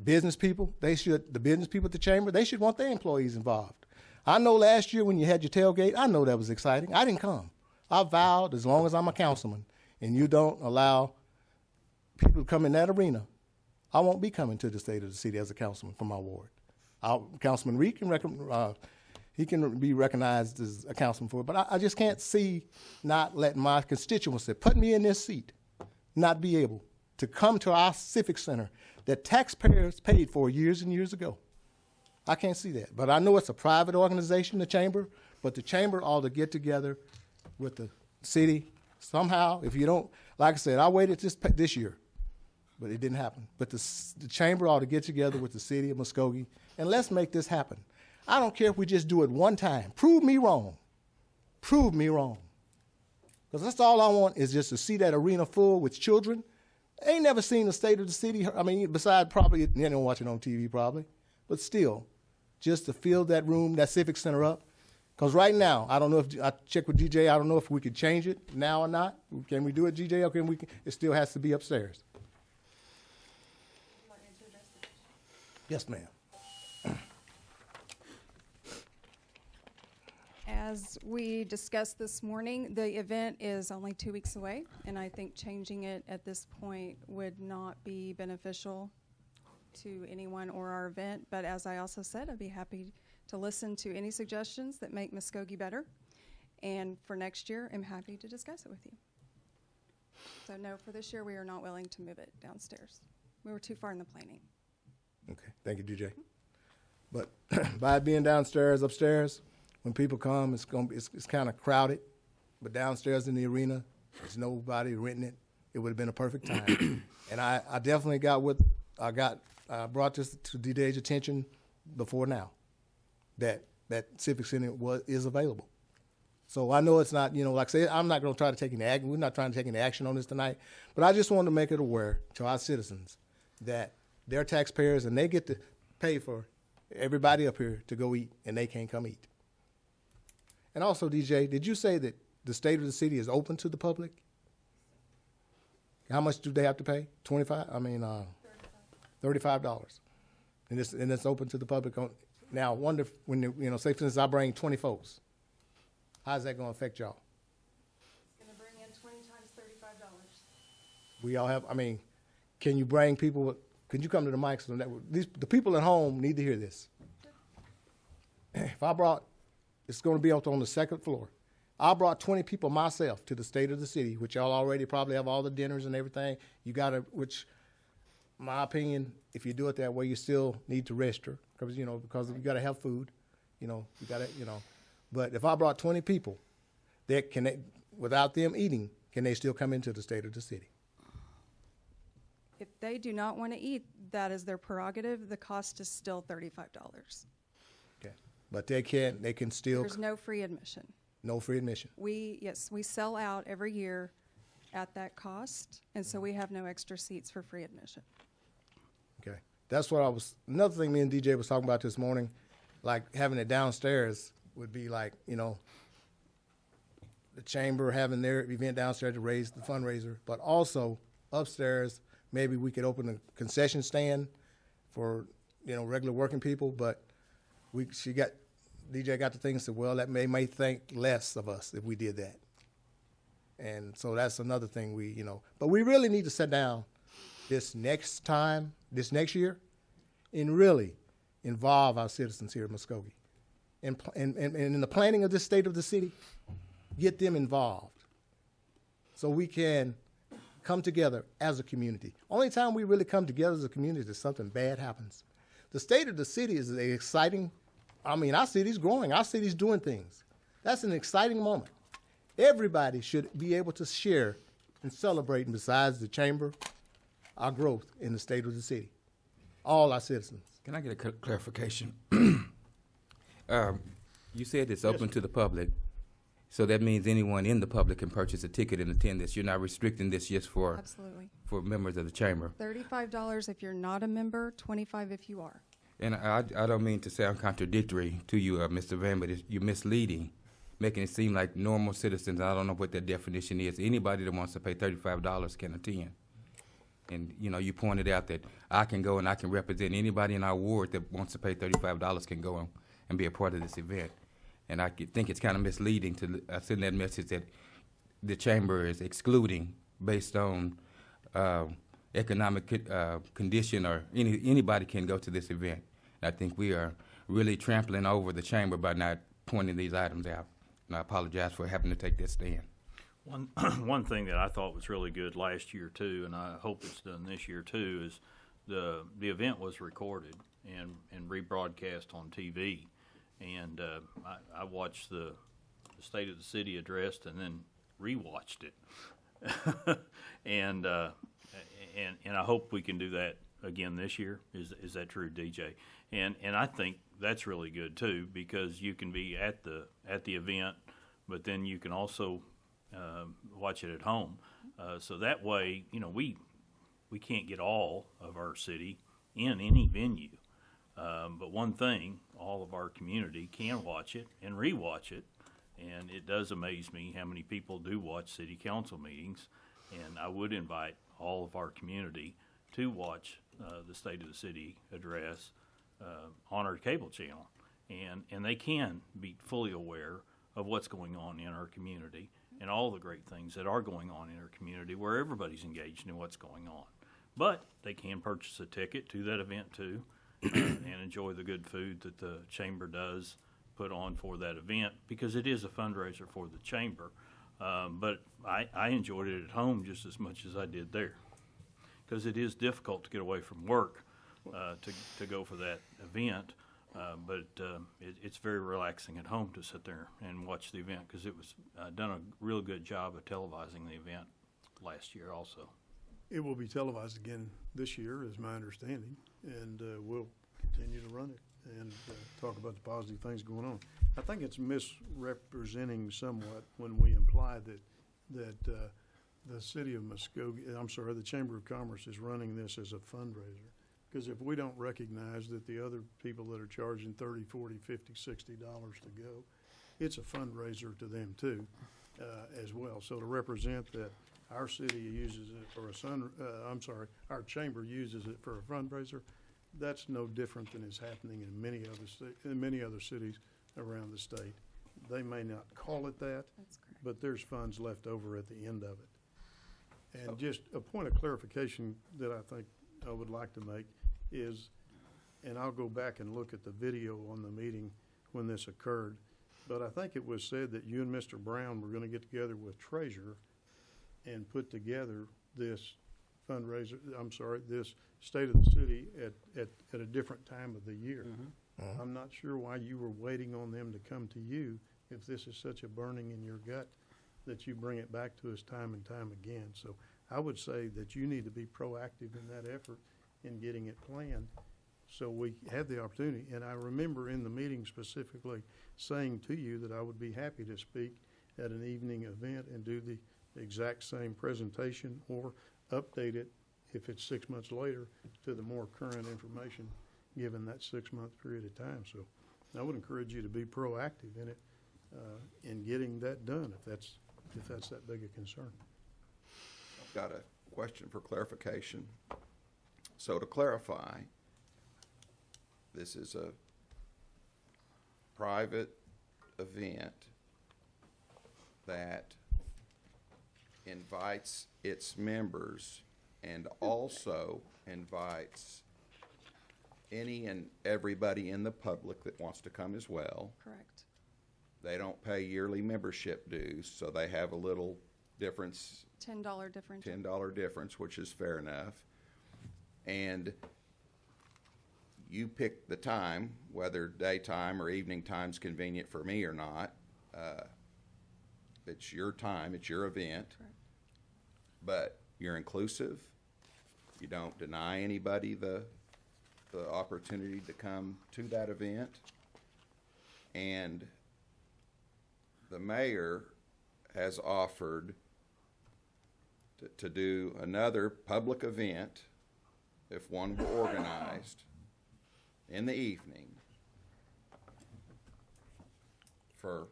Business people, the business people at the chamber, they should want their employees involved. I know last year when you had your tailgate, I know that was exciting. I didn't come. I vowed as long as I'm a councilman and you don't allow people to come in that arena, I won't be coming to the state of the city as a councilman from my ward. Councilman Reed he can be recognized as a councilman for it, but I just can't see not letting my constituents that put me in this seat not be able to come to our civic center that taxpayers paid for years and years ago. I can't see that. But I know it's a private organization, the chamber, but the chamber ought to get together with the city somehow. If you don't, like I said, I waited this year, but it didn't happen. But the chamber ought to get together with the city of Muskogee, and let's make this happen. I don't care if we just do it one time. Prove me wrong. Prove me wrong. Because that's all I want is just to see that arena full with children. I ain't never seen the state of the city. I mean, besides probably, you don't watch it on TV probably, but still, just to fill that room, that civic center up. Because right now, I don't know if, I checked with DJ, I don't know if we could change it now or not. Can we do it, DJ, or can we, it still has to be upstairs? Yes, ma'am. As we discussed this morning, the event is only 2 weeks away, and I think changing it at this point would not be beneficial to anyone or our event. But as I also said, I'd be happy to listen to any suggestions that make Muskogee better. And for next year, I'm happy to discuss it with you. So no, for this year, we are not willing to move it downstairs. We were too far in the planning. Okay, thank you, DJ. But by it being downstairs, upstairs, when people come, it's kind of crowded. But downstairs in the arena, there's nobody renting it. It would have been a perfect time. And I definitely I brought this to DJ's attention before now, that Civic Center is available. So I know it's not, like I said, I'm not going to try to take any action. We're not trying to take any action on this tonight. But I just wanted to make it aware to our citizens that they're taxpayers and they get to pay for everybody up here to go eat, and they can't come eat. And also, DJ, did you say that the state of the city is open to the public? How much do they have to pay? $35. And it's open to the public. Now, I wonder if when say for instance I bring 20 folks, how's that going to affect y'all? It's going to bring in 20 times $35. We all have. I mean, can you bring people? Could you come to the mic so that the people at home need to hear this? If I brought, it's going to be up on the second floor. I brought 20 people myself to the state of the city, which y'all already probably have all the dinners and everything. You got to, which, my opinion, if you do it that way, you still need to register because you got to have food, But if I brought 20 people, without them eating, can they still come into the state of the city? If they do not want to eat, that is their prerogative. The cost is still $35. Okay, but they can still. There's no free admission. No free admission. We sell out every year at that cost, and so we have no extra seats for free admission. Okay, that's what another thing me and DJ was talking about this morning, like having it downstairs would be like, the chamber having their event downstairs to raise the fundraiser, but also upstairs, maybe we could open a concession stand for, regular working people, but DJ got the thing and said, well, that may think less of us if we did that. And so that's another thing but we really need to sit down this next year, and really involve our citizens here in Muskogee. And in the planning of this state of the city, get them involved so we can come together as a community. Only time we really come together as a community is something bad happens. The state of the city is exciting. Our city's growing. Our city's doing things. That's an exciting moment. Everybody should be able to share and celebrate, and besides the chamber, our growth in the state of the city. All our citizens. Can I get a clarification? You said it's open to the public, so that means anyone in the public can purchase a ticket and attend this. You're not restricting this just for Absolutely. for members of the chamber. $35 if you're not a member, $25 if you are. And I don't mean to sound contradictory to you, Mr. Van, but you're misleading, making it seem like normal citizens. I don't know what that definition is. Anybody that wants to pay $35 can attend. And, you know, you pointed out that I can go and I can represent anybody in our ward that wants to pay $35 can go and be a part of this event. And I think it's kind of misleading to send that message that the chamber is excluding based on economic condition, or anybody can go to this event. And I think we are really trampling over the chamber by not pointing these items out. And I apologize for having to take that stand. One thing that I thought was really good last year too, and I hope it's done this year too, is the event was recorded and rebroadcast on TV, and I watched the State of the City address and then rewatched it, and I hope we can do that again this year. Is that true, DJ? And I think that's really good too, because you can be at the event, but then you can also watch it at home. So that way, you know, we can't get all of our city in any venue. But one thing, all of our community can watch it and rewatch it. And it does amaze me how many people do watch city council meetings. And I would invite all of our community to watch the State of the City address on our cable channel. And they can be fully aware of what's going on in our community and all the great things that are going on in our community, where everybody's engaged in what's going on. But they can purchase a ticket to that event too, and enjoy the good food that the chamber does put on for that event, because it is a fundraiser for the chamber. But I enjoyed it at home just as much as I did there, because it is difficult to get away from work to go for that event. But it's very relaxing at home to sit there and watch the event, because it was done a real good job of televising the event last year also. It will be televised again this year, is my understanding, and we'll continue to run it and talk about the positive things going on. I think it's misrepresenting somewhat when we imply that the city of Muskogee, the Chamber of Commerce is running this as a fundraiser. Because if we don't recognize that the other people that are charging $30, $40, $50, $60 to go, it's a fundraiser to them too, as well. So to represent that our city uses it for our chamber uses it for a fundraiser, that's no different than is happening in many other cities around the state. They may not call it that, but there's funds left over at the end of it. And just a point of clarification that I think I would like to make is, and I'll go back and look at the video on the meeting when this occurred, but I think it was said that you and Mr. Brown were going to get together with Treasurer and put together this fundraiser, this State of the City at a different time of the year. Mm-hmm. I'm not sure why you were waiting on them to come to you if this is such a burning in your gut that you bring it back to us time and time again. So I would say that you need to be proactive in that effort in getting it planned so we have the opportunity. And I remember in the meeting specifically saying to you that I would be happy to speak at an evening event and do the exact same presentation or update it if it's 6 months later to the more current information given that 6-month period of time. So I would encourage you to be proactive in it, in getting that done if that's that big a concern. I've got a question for clarification. So to clarify, this is a private event that invites its members and also invites any and everybody in the public that wants to come as well. Correct. They don't pay yearly membership dues, so they have a little difference. $10 difference. $10 difference, which is fair enough. And you pick the time, whether daytime or evening time's convenient for me or not. It's your time, it's your event. Correct. But you're inclusive. You don't deny anybody the the opportunity to come to that event. And the mayor has offered to do another public event, if one were organized, in the evening for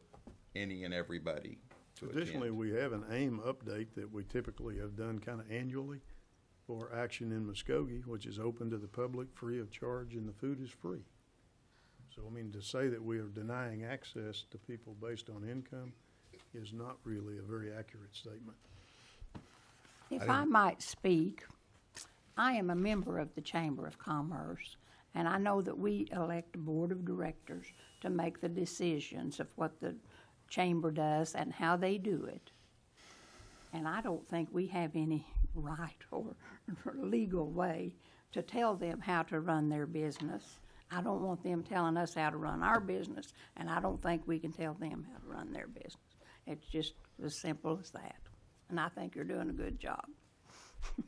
any and everybody to Additionally, attend. we have an AIM update that we typically have done kind of annually for Action in Muskogee, which is open to the public, free of charge, and the food is free. So, I mean, to say that we are denying access to people based on income is not really a very accurate statement. If I might speak, I am a member of the Chamber of Commerce, and I know that we elect a board of directors to make the decisions of what the chamber does and how they do it. And I don't think we have any right or legal way to tell them how to run their business. I don't want them telling us how to run our business, and I don't think we can tell them how to run their business. It's just as simple as that. And I think you're doing a good job.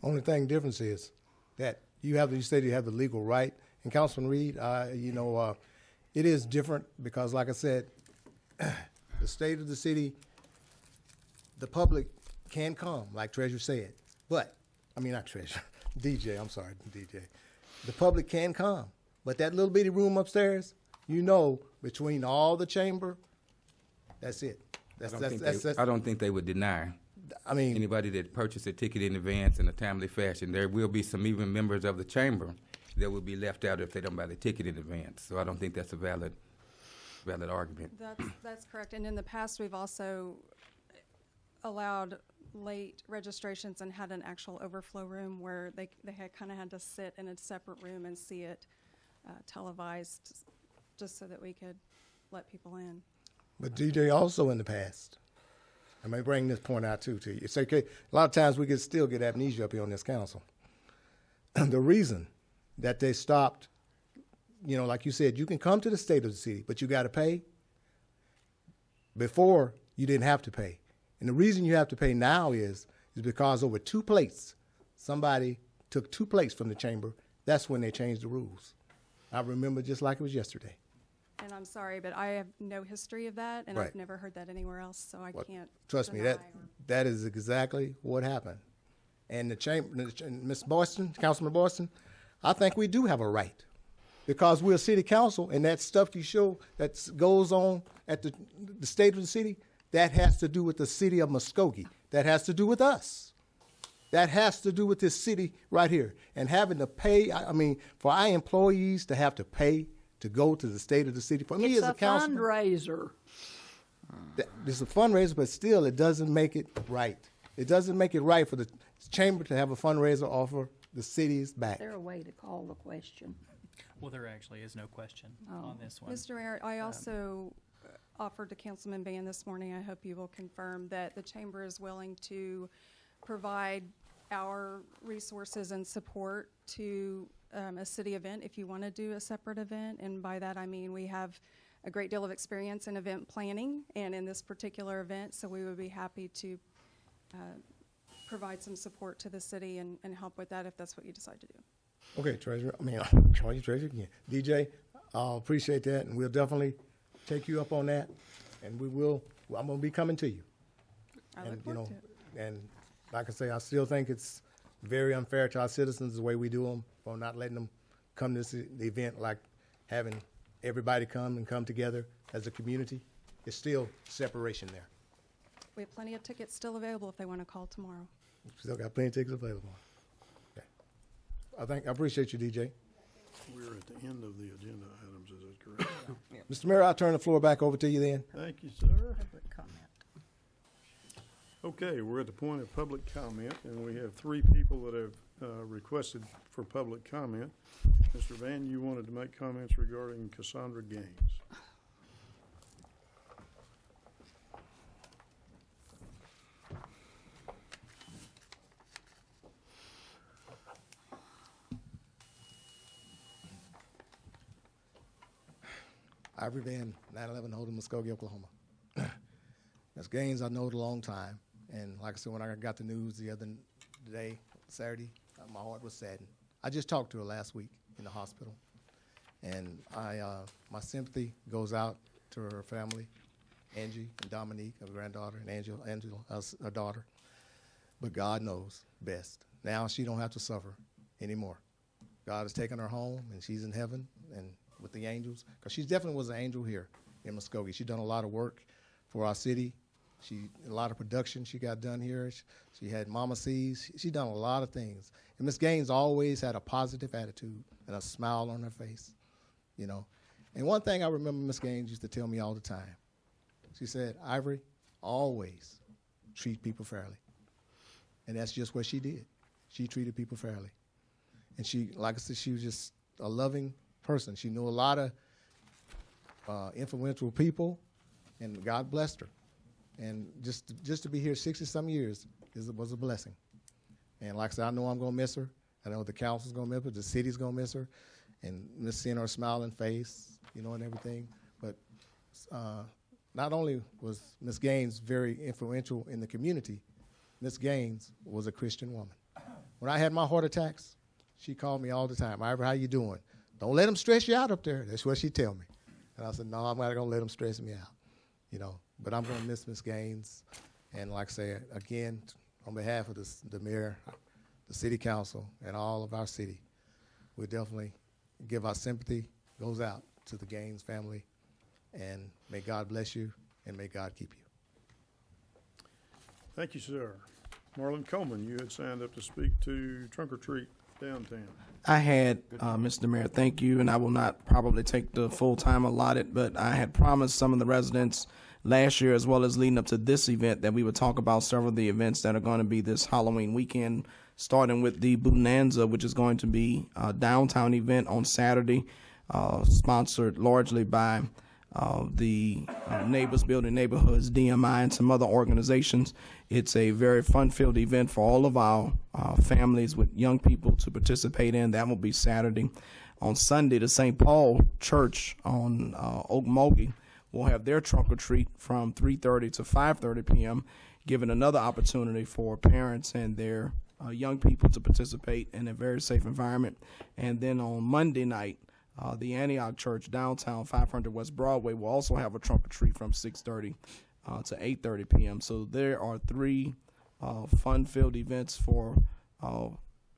Only thing difference is that you said you have the legal right. And Councilman Reed, it is different because, like I said, the state of the city, the public can come, like Treasurer said. But, I mean, not Treasurer, DJ, I'm sorry, DJ. The public can come. But that little bitty room upstairs, between all the chamber, that's it. I don't think they would deny. I mean, anybody that purchased a ticket in advance in a timely fashion, there will be some even members of the chamber that will be left out if they don't buy the ticket in advance. So I don't think that's a valid argument. That's correct. And in the past, we've also allowed late registrations and had an actual overflow room where they had kind of had to sit in a separate room and see it televised, just so that we could let people in. But DJ, also in the past, I may bring this point out too to you. It's okay. A lot of times we could still get amnesia up here on this council. The reason that they stopped, like you said, you can come to the state of the city, but you got to pay. Before, you didn't have to pay. And the reason you have to pay now is because over 2 plates, somebody took 2 plates from the chamber. That's when they changed the rules. I remember just like it was yesterday. And I'm sorry, but I have no history of that, and Right. I've never heard that anywhere else, so I can't. Trust me, that is exactly what happened. And the chamber, Ms. Boyston, Councilman Boyston, I think we do have a right because we're a city council, and that stuff you show that goes on at the state of the city, that has to do with the city of Muskogee. That has to do with us. That has to do with this city right here. And having to pay, for our employees to have to pay to go to the state of the city. For me as a councilman, fundraiser. It's a fundraiser, but still, it doesn't make it right. It doesn't make it right for the chamber to have a fundraiser offer the city's back. Is there a way to call the question? Well, there actually is no question on this one. Mr. Mayor, I also offered to Councilman Ban this morning, I hope you will confirm that the chamber is willing to provide our resources and support to a city event if you want to do a separate event. And by that I mean we have a great deal of experience in event planning and in this particular event, so we would be happy to provide some support to the city and help with that if that's what you decide to do. Okay, Treasurer. Call you Treasurer again. DJ, I'll appreciate that, and we'll definitely take you up on that, and I'm going to be coming to you. I look forward to it. And like I say, I still think it's very unfair to our citizens the way we do them for not letting them come to the event, like having everybody come together as a community. It's still separation there. We have plenty of tickets still available if they want to call tomorrow. Still got plenty of tickets available. Okay. I appreciate you, DJ. We're at the end of the agenda items, is that correct? Mr. Mayor, I'll turn the floor back over to you then. Thank you, sir. Public comment. Okay, we're at the point of public comment, and we have 3 people that have requested for public comment. Mr. Van, you wanted to make comments regarding Cassandra Gaines. Ivory Van, 911 Holden, Muskogee, Oklahoma. That's Gaines I know it a long time. And like I said, when I got the news the other day, Saturday, my heart was saddened. I just talked to her last week, in the hospital. And my sympathy goes out to her family, Angie and Dominique, her granddaughter, and Angela, her daughter. But God knows best. Now she don't have to suffer anymore. God has taken her home, and she's in heaven and with the angels, because she definitely was an angel here in Muskogee. She's done a lot of work for our city. A lot of production she got done here. She had Mama C's. She done a lot of things. And Miss Gaines always had a positive attitude and a smile on her face, you know. And one thing I remember Miss Gaines used to tell me all the time. She said, Ivory, always treat people fairly. And that's just what she did. She treated people fairly. And she, like I said, she was just a loving person. She knew a lot of influential people, and God blessed her. And just to be here 60-some years was a blessing. And like I said, I know I'm going to miss her. I know the council's going to miss her. The city's going to miss her. And miss seeing her smiling face, you know, and everything. But not only was Miss Gaines very influential in the community, Miss Gaines was a Christian woman. When I had my heart attacks, she called me all the time. Ivory, how you doing? Don't let them stress you out up there. That's what she'd tell me. And I said, no, I'm not going to let them stress me out, you know. But I'm going to miss Miss Gaines. And like I say, again, on behalf of the mayor, the city council, and all of our city, we definitely give our sympathy, goes out to the Gaines family. And may God bless you, and may God keep you. Thank you, sir. Marlon Coleman, you had signed up to speak to Trunk or Treat downtown. I had, Mr. Mayor, thank you, and I will not probably take the full time allotted, but I had promised some of the residents last year, as well as leading up to this event, that we would talk about several of the events that are going to be this Halloween weekend, starting with the Bonanza, which is going to be a downtown event on Saturday, sponsored largely by the Neighbors Building Neighborhoods, DMI, and some other organizations. It's a very fun-filled event for all of our families with young people to participate in. That will be Saturday. On Sunday, the St. Paul Church on Okmulgee will have their trunk or treat from 3:30 to 5:30 p.m., giving another opportunity for parents and their young people to participate in a very safe environment. And then on Monday night, the Antioch Church downtown 500 West Broadway will also have a trunk or treat from 6:30 to 8:30 p.m. So there are three fun-filled events for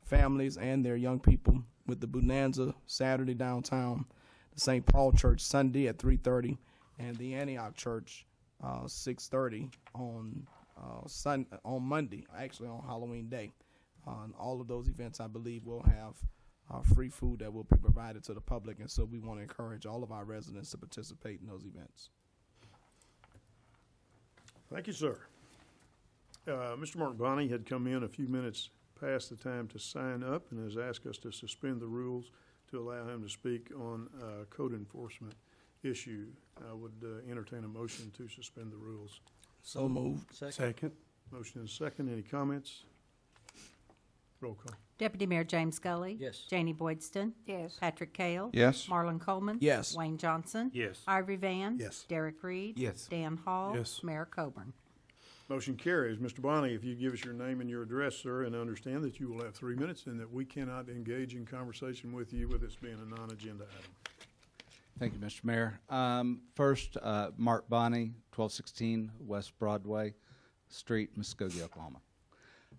families and their young people, with the Bonanza Saturday downtown, the St. Paul Church Sunday at 3:30, and the Antioch Church 6:30 on Monday, actually on Halloween Day. All of those events, I believe, will have free food that will be provided to the public, and so we want to encourage all of our residents to participate in those events. Thank you, sir. Mr. Mark Bonney had come in a few minutes past the time to sign up and has asked us to suspend the rules to allow him to speak on a code enforcement issue. I would entertain a motion to suspend the rules. So moved. Second. Motion is second. Any comments? Roll call. Deputy Mayor James Scully. Yes. Janie Boydston. Yes. Patrick Cale. Yes. Marlon Coleman. Yes. Wayne Johnson. Yes. Ivory Van. Yes. Derek Reed. Yes. Dan Hall. Yes. Mayor Coburn. Motion carries. Mr. Bonney, if you give us your name and your address, sir, and understand that you will have 3 minutes and that we cannot engage in conversation with you with this being a non-agenda item. Thank you, Mr. Mayor. First, Mark Bonney, 1216 West Broadway Street, Muskogee, Oklahoma.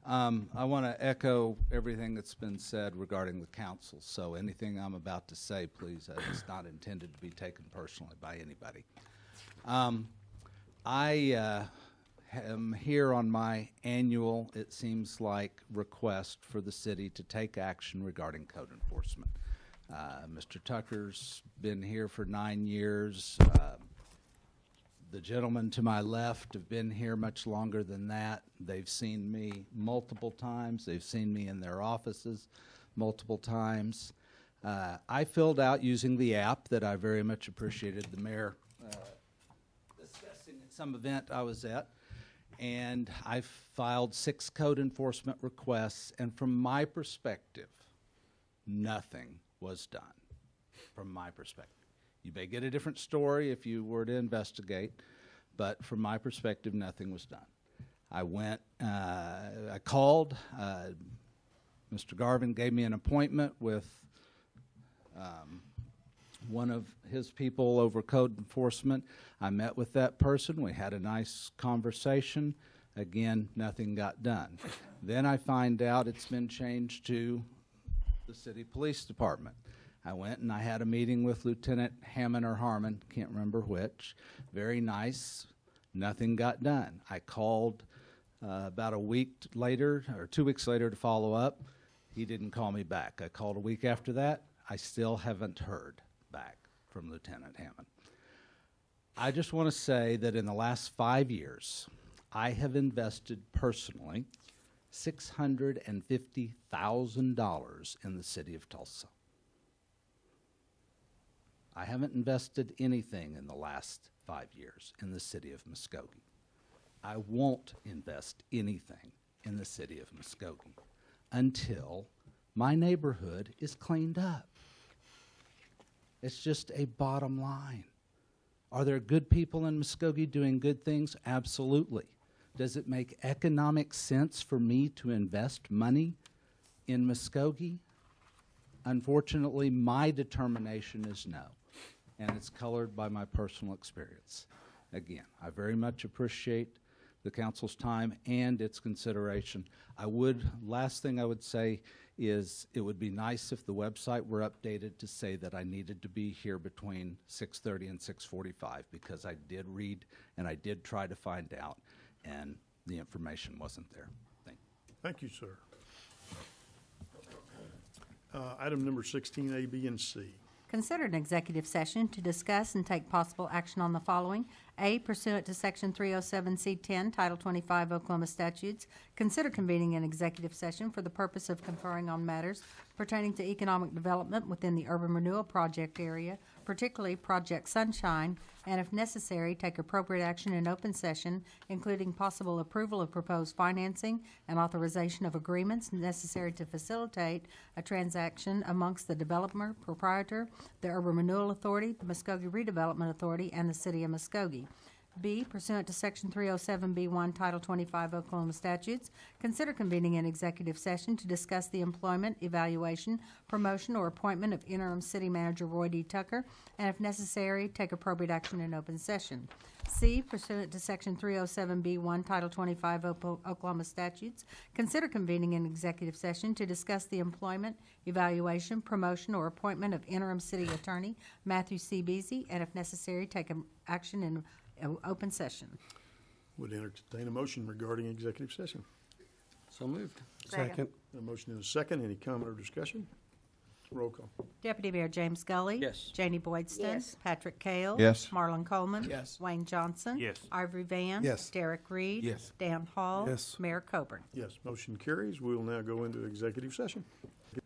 I want to echo everything that's been said regarding the council. So anything I'm about to say, please, it's not intended to be taken personally by anybody. I am here on my annual, it seems like, request for the city to take action regarding code enforcement. Mr. Tucker's been here for 9 years. The gentlemen to my left have been here much longer than that. They've seen me multiple times. They've seen me in their offices multiple times. I filled out using the app that I very much appreciated the mayor discussing at some event I was at. And I filed 6 code enforcement requests, and from my perspective, nothing was done, from my perspective. You may get a different story if you were to investigate, but from my perspective, nothing was done. I went, I called, Mr. Garvin gave me an appointment with One of his people over code enforcement, I met with that person. We had a nice conversation. Again, nothing got done. Then I find out it's been changed to the city police department. I went and I had a meeting with Lieutenant Hammond or Harmon, can't remember which. Very nice. Nothing got done. I called about a week later or 2 weeks later to follow up. He didn't call me back. I called a week after that. I still haven't heard back from Lieutenant Hammond. I just want to say that in the last 5 years, I have invested personally $650,000 in the city of Tulsa. I haven't invested anything in the last 5 years in the city of Muskogee. I won't invest anything in the city of Muskogee until my neighborhood is cleaned up. It's just a bottom line. Are there good people in Muskogee doing good things? Absolutely. Does it make economic sense for me to invest money in Muskogee? Unfortunately, my determination is no, and it's colored by my personal experience. Again, I very much appreciate the council's time and its consideration. Last thing I would say is it would be nice if the website were updated to say that I needed to be here between 6:30 and 6:45, because I did read and I did try to find out, and the information wasn't there. Thank you. Thank you, sir. Item number 16, A, B, and C. Consider an executive session to discuss and take possible action on the following. A, pursuant to Section 307C10, Title 25 Oklahoma statutes, consider convening an executive session for the purpose of conferring on matters pertaining to economic development within the urban renewal project area, particularly Project Sunshine, and if necessary, take appropriate action in open session, including possible approval of proposed financing and authorization of agreements necessary to facilitate a transaction amongst the developer, proprietor, the Urban Renewal Authority, the Muskogee Redevelopment Authority, and the City of Muskogee. B, pursuant to Section 307B1, Title 25 Oklahoma statutes, consider convening an executive session to discuss the employment, evaluation, promotion, or appointment of interim city manager Roy D. Tucker, and if necessary, take appropriate action in open session. C, pursuant to Section 307B1, Title 25 Oklahoma statutes, consider convening an executive session to discuss the employment, evaluation, promotion, or appointment of interim city attorney Matthew C. Beasy, and if necessary, take action in open session. Would entertain a motion regarding executive session. So moved. Second. A motion and a second. Any comment or discussion? Roll call. Deputy Mayor James Gully. Yes. Janie Boydston. Yes. Patrick Kale. Yes. Marlon Coleman. Yes. Wayne Johnson. Yes. Ivory Van. Yes. Derek Reed. Yes. Dan Hall. Yes. Mayor Coburn. Yes, motion carries. We will now go into executive session.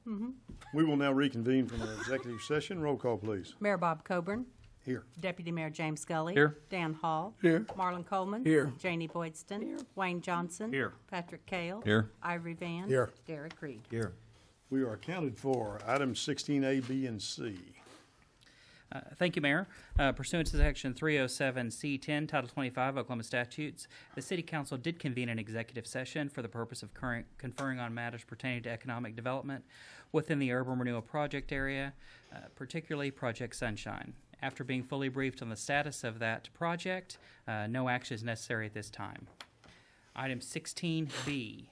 We will now reconvene from our executive session. Roll call, please. Mayor Bob Coburn. Here. Deputy Mayor James Gully. Here. Dan Hall. Here. Marlon Coleman. Here. Janie Boydston. Wayne Johnson. Here. Patrick Kale. Here. Ivory Van. Here. Derek Reed. Here. We are accounted for. Items 16A, B, and C. Thank you, Mayor. Pursuant to Section 307C10, Title 25 Oklahoma statutes, the City Council did convene an executive session for the purpose of conferring on matters pertaining to economic development within the urban renewal project area, particularly Project Sunshine. After being fully briefed on the status of that project, no action is necessary at this time. Item 16B.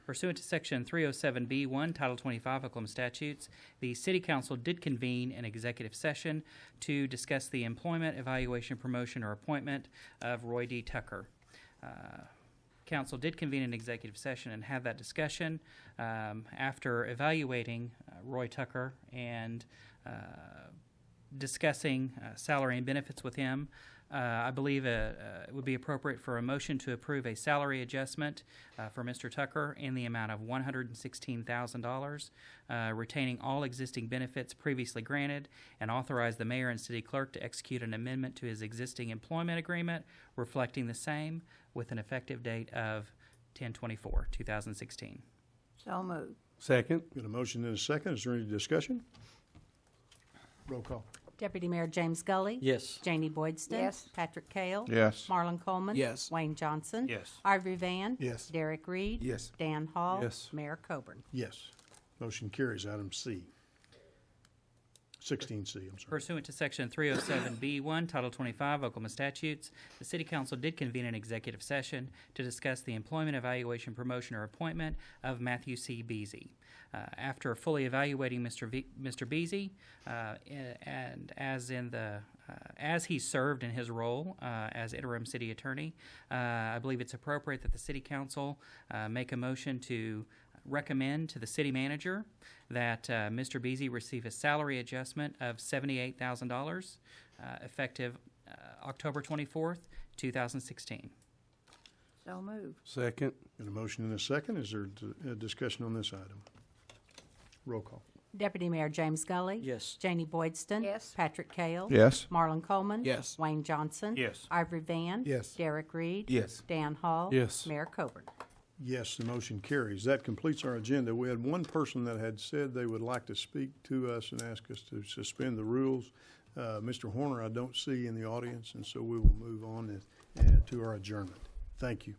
Pursuant to Section 307B1, Title 25 Oklahoma statutes, the City Council did convene an executive session to discuss the employment, evaluation, promotion, or appointment of Roy D. Tucker. Council did convene an executive session and have that discussion after evaluating Roy Tucker and discussing salary and benefits with him. I believe it would be appropriate for a motion to approve a salary adjustment for Mr. Tucker in the amount of $116,000, retaining all existing benefits previously granted, and authorize the mayor and city clerk to execute an amendment to his existing employment agreement reflecting the same with an effective date of 10/24/2016. So moved. Second. Got a motion and a second. Is there any discussion? Roll call. Deputy Mayor James Gully. Yes. Janie Boydston. Yes. Patrick Kale. Yes. Marlon Coleman. Yes. Wayne Johnson. Yes. Ivory Van. Yes. Derek Reed. Yes. Dan Hall. Yes. Mayor Coburn. Yes. Motion carries. Item C. 16C, I'm sorry. Pursuant to Section 307B1, Title 25 Oklahoma statutes, the City Council did convene an executive session to discuss the employment, evaluation, promotion, or appointment of Matthew C. Beasy. After fully evaluating Mr. Beasy, and as he served in his role as interim city attorney, I believe it's appropriate that the City Council make a motion to recommend to the city manager that Mr. Beasy receive a salary adjustment of $78,000 effective October 24th, 2016. So moved. Second. Got a motion and a second. Is there a discussion on this item? Roll call. Deputy Mayor James Gully. Yes. Janie Boydston. Yes. Patrick Kale. Yes. Marlon Coleman. Yes. Wayne Johnson. Yes. Ivory Van. Yes. Derek Reed. Yes. Dan Hall. Yes. Mayor Coburn. Yes, the motion carries. That completes our agenda. We had one person that had said they would like to speak to us and ask us to suspend the rules. Mr. Horner, I don't see in the audience, and so we will move on to our adjournment. Thank you.